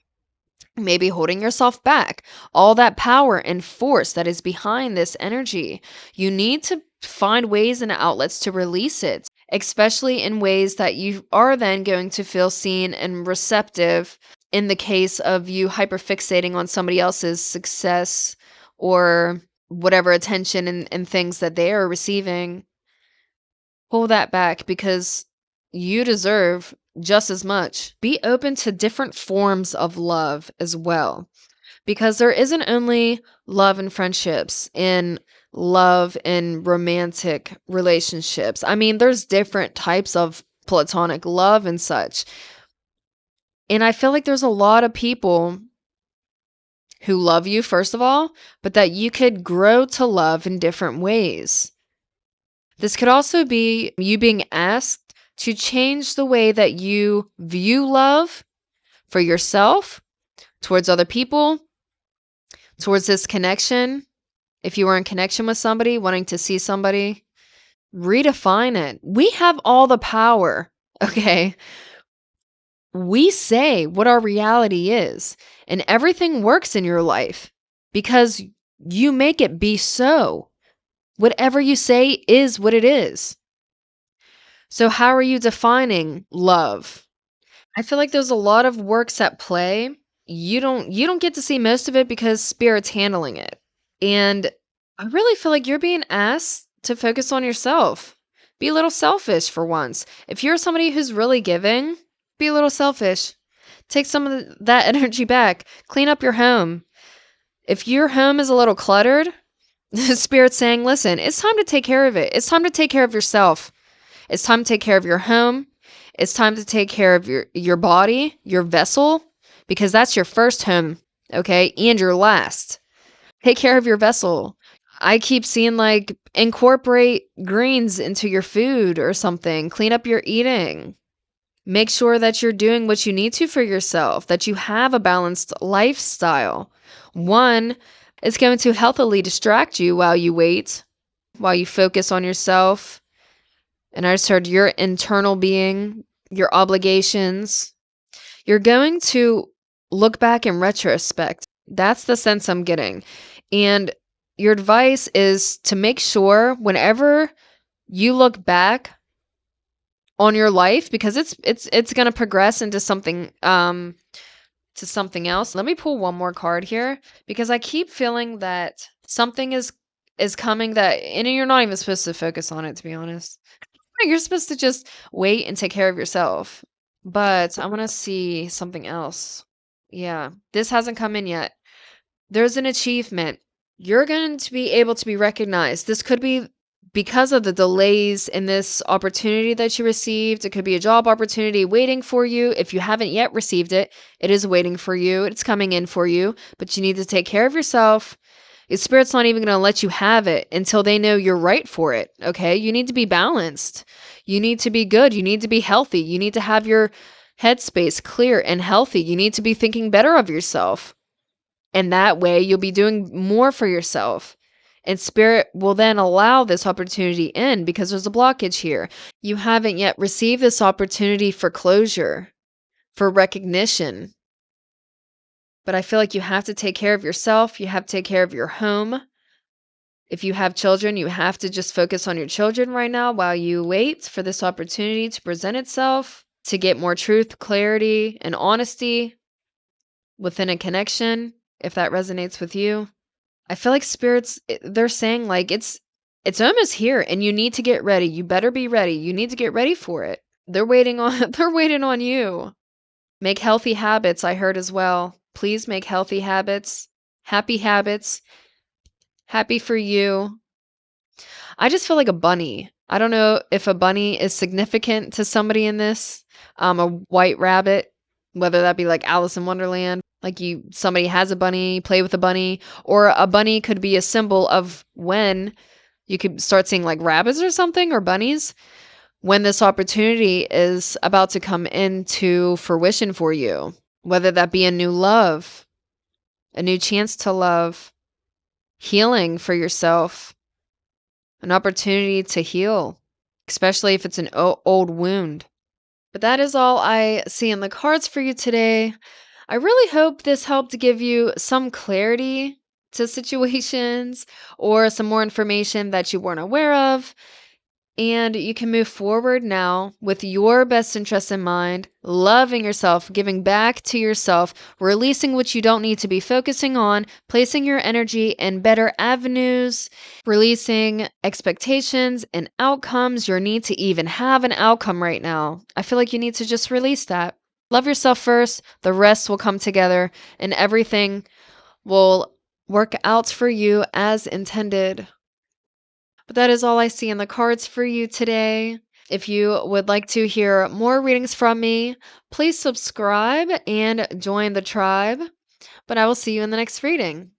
Maybe holding yourself back. All that power and force that is behind this energy. You need to find ways and outlets to release it especially in ways that you are then going to feel seen and receptive in the case of you hyperfixating on somebody else's success or whatever attention and things that they are receiving. Pull that back because you deserve just as much. Be open to different forms of love as well, because there isn't only love and friendships and love and romantic relationships. I mean, there's different types of platonic love and such. And I feel like there's a lot of people who love you, first of all, but that you could grow to love in different ways. This could also be you being asked to change the way that you view love for yourself, towards other people, towards this connection. If you were in connection with somebody, wanting to see somebody, redefine it. We have all the power, okay? We say what our reality is, and everything works in your life because you make it be so. Whatever you say is what it is. So, how are you defining love? I feel like there's a lot of works at play. You don't get to see most of it because spirit's handling it. And I really feel like you're being asked to focus on yourself. Be a little selfish for once. If you're somebody who's really giving, be a little selfish. Take some of that energy back. Clean up your home. If your home is a little cluttered, spirit's saying, listen, it's time to take care of it. It's time to take care of yourself. It's time to take care of your home. It's time to take care of your body, your vessel, because that's your first home, okay? And your last. Take care of your vessel. I keep seeing like incorporate greens into your food or something. Clean up your eating. Make sure that you're doing what you need to for yourself, that you have a balanced lifestyle. One, it's going to healthily distract you while you wait, while you focus on yourself. And I just heard your internal being, your obligations. You're going to look back in retrospect. That's the sense I'm getting. And your advice is to make sure whenever you look back on your life, because it's going to progress into something to something else. Let me pull one more card here because I keep feeling that something is coming that and you're not even supposed to focus on it, to be honest. You're supposed to just wait and take care of yourself. But I want to see something else. Yeah, this hasn't come in yet. There's an achievement. You're going to be able to be recognized. This could be because of the delays in this opportunity that you received. It could be a job opportunity waiting for you. If you haven't yet received it, it is waiting for you. It's coming in for you, but you need to take care of yourself. Your spirit's not even going to let you have it until they know you're right for it, okay? You need to be balanced. You need to be good. You need to be healthy. You need to have your headspace clear and healthy. You need to be thinking better of yourself. And that way you'll be doing more for yourself. And spirit will then allow this opportunity in because there's a blockage here. You haven't yet received this opportunity for closure, for recognition. But I feel like you have to take care of yourself. You have to take care of your home. If you have children, you have to just focus on your children right now while you wait for this opportunity to present itself, to get more truth, clarity, and honesty within a connection, if that resonates with you. I feel like spirits, they're saying like it's almost here and you need to get ready. You better be ready. You need to get ready for it. They're waiting on they're waiting on you. Make healthy habits, I heard as well. Please make healthy habits. Happy habits. Happy for you. I just feel like a bunny. I don't know if a bunny is significant to somebody in this. A white rabbit, whether that be like Alice in Wonderland, like somebody has a bunny, play with a bunny, or a bunny could be a symbol of when you could start seeing like rabbits or something or bunnies when this opportunity is about to come into fruition for you, whether that be a new love, a new chance to love, healing for yourself, an opportunity to heal, especially if it's an old wound. But that is all I see in the cards for you today. I really hope this helped give you some clarity to situations or some more information that you weren't aware of. And you can move forward now with your best interests in mind, loving yourself, giving back to yourself, releasing what you don't need to be focusing on, placing your energy in better avenues, releasing expectations and outcomes, your need to even have an outcome right now. I feel like you need to just release that. Love yourself first, the rest will come together, and everything will work out for you as intended. But that is all I see in the cards for you today. If you would like to hear more readings from me, please subscribe and join the tribe. But I will see you in the next reading.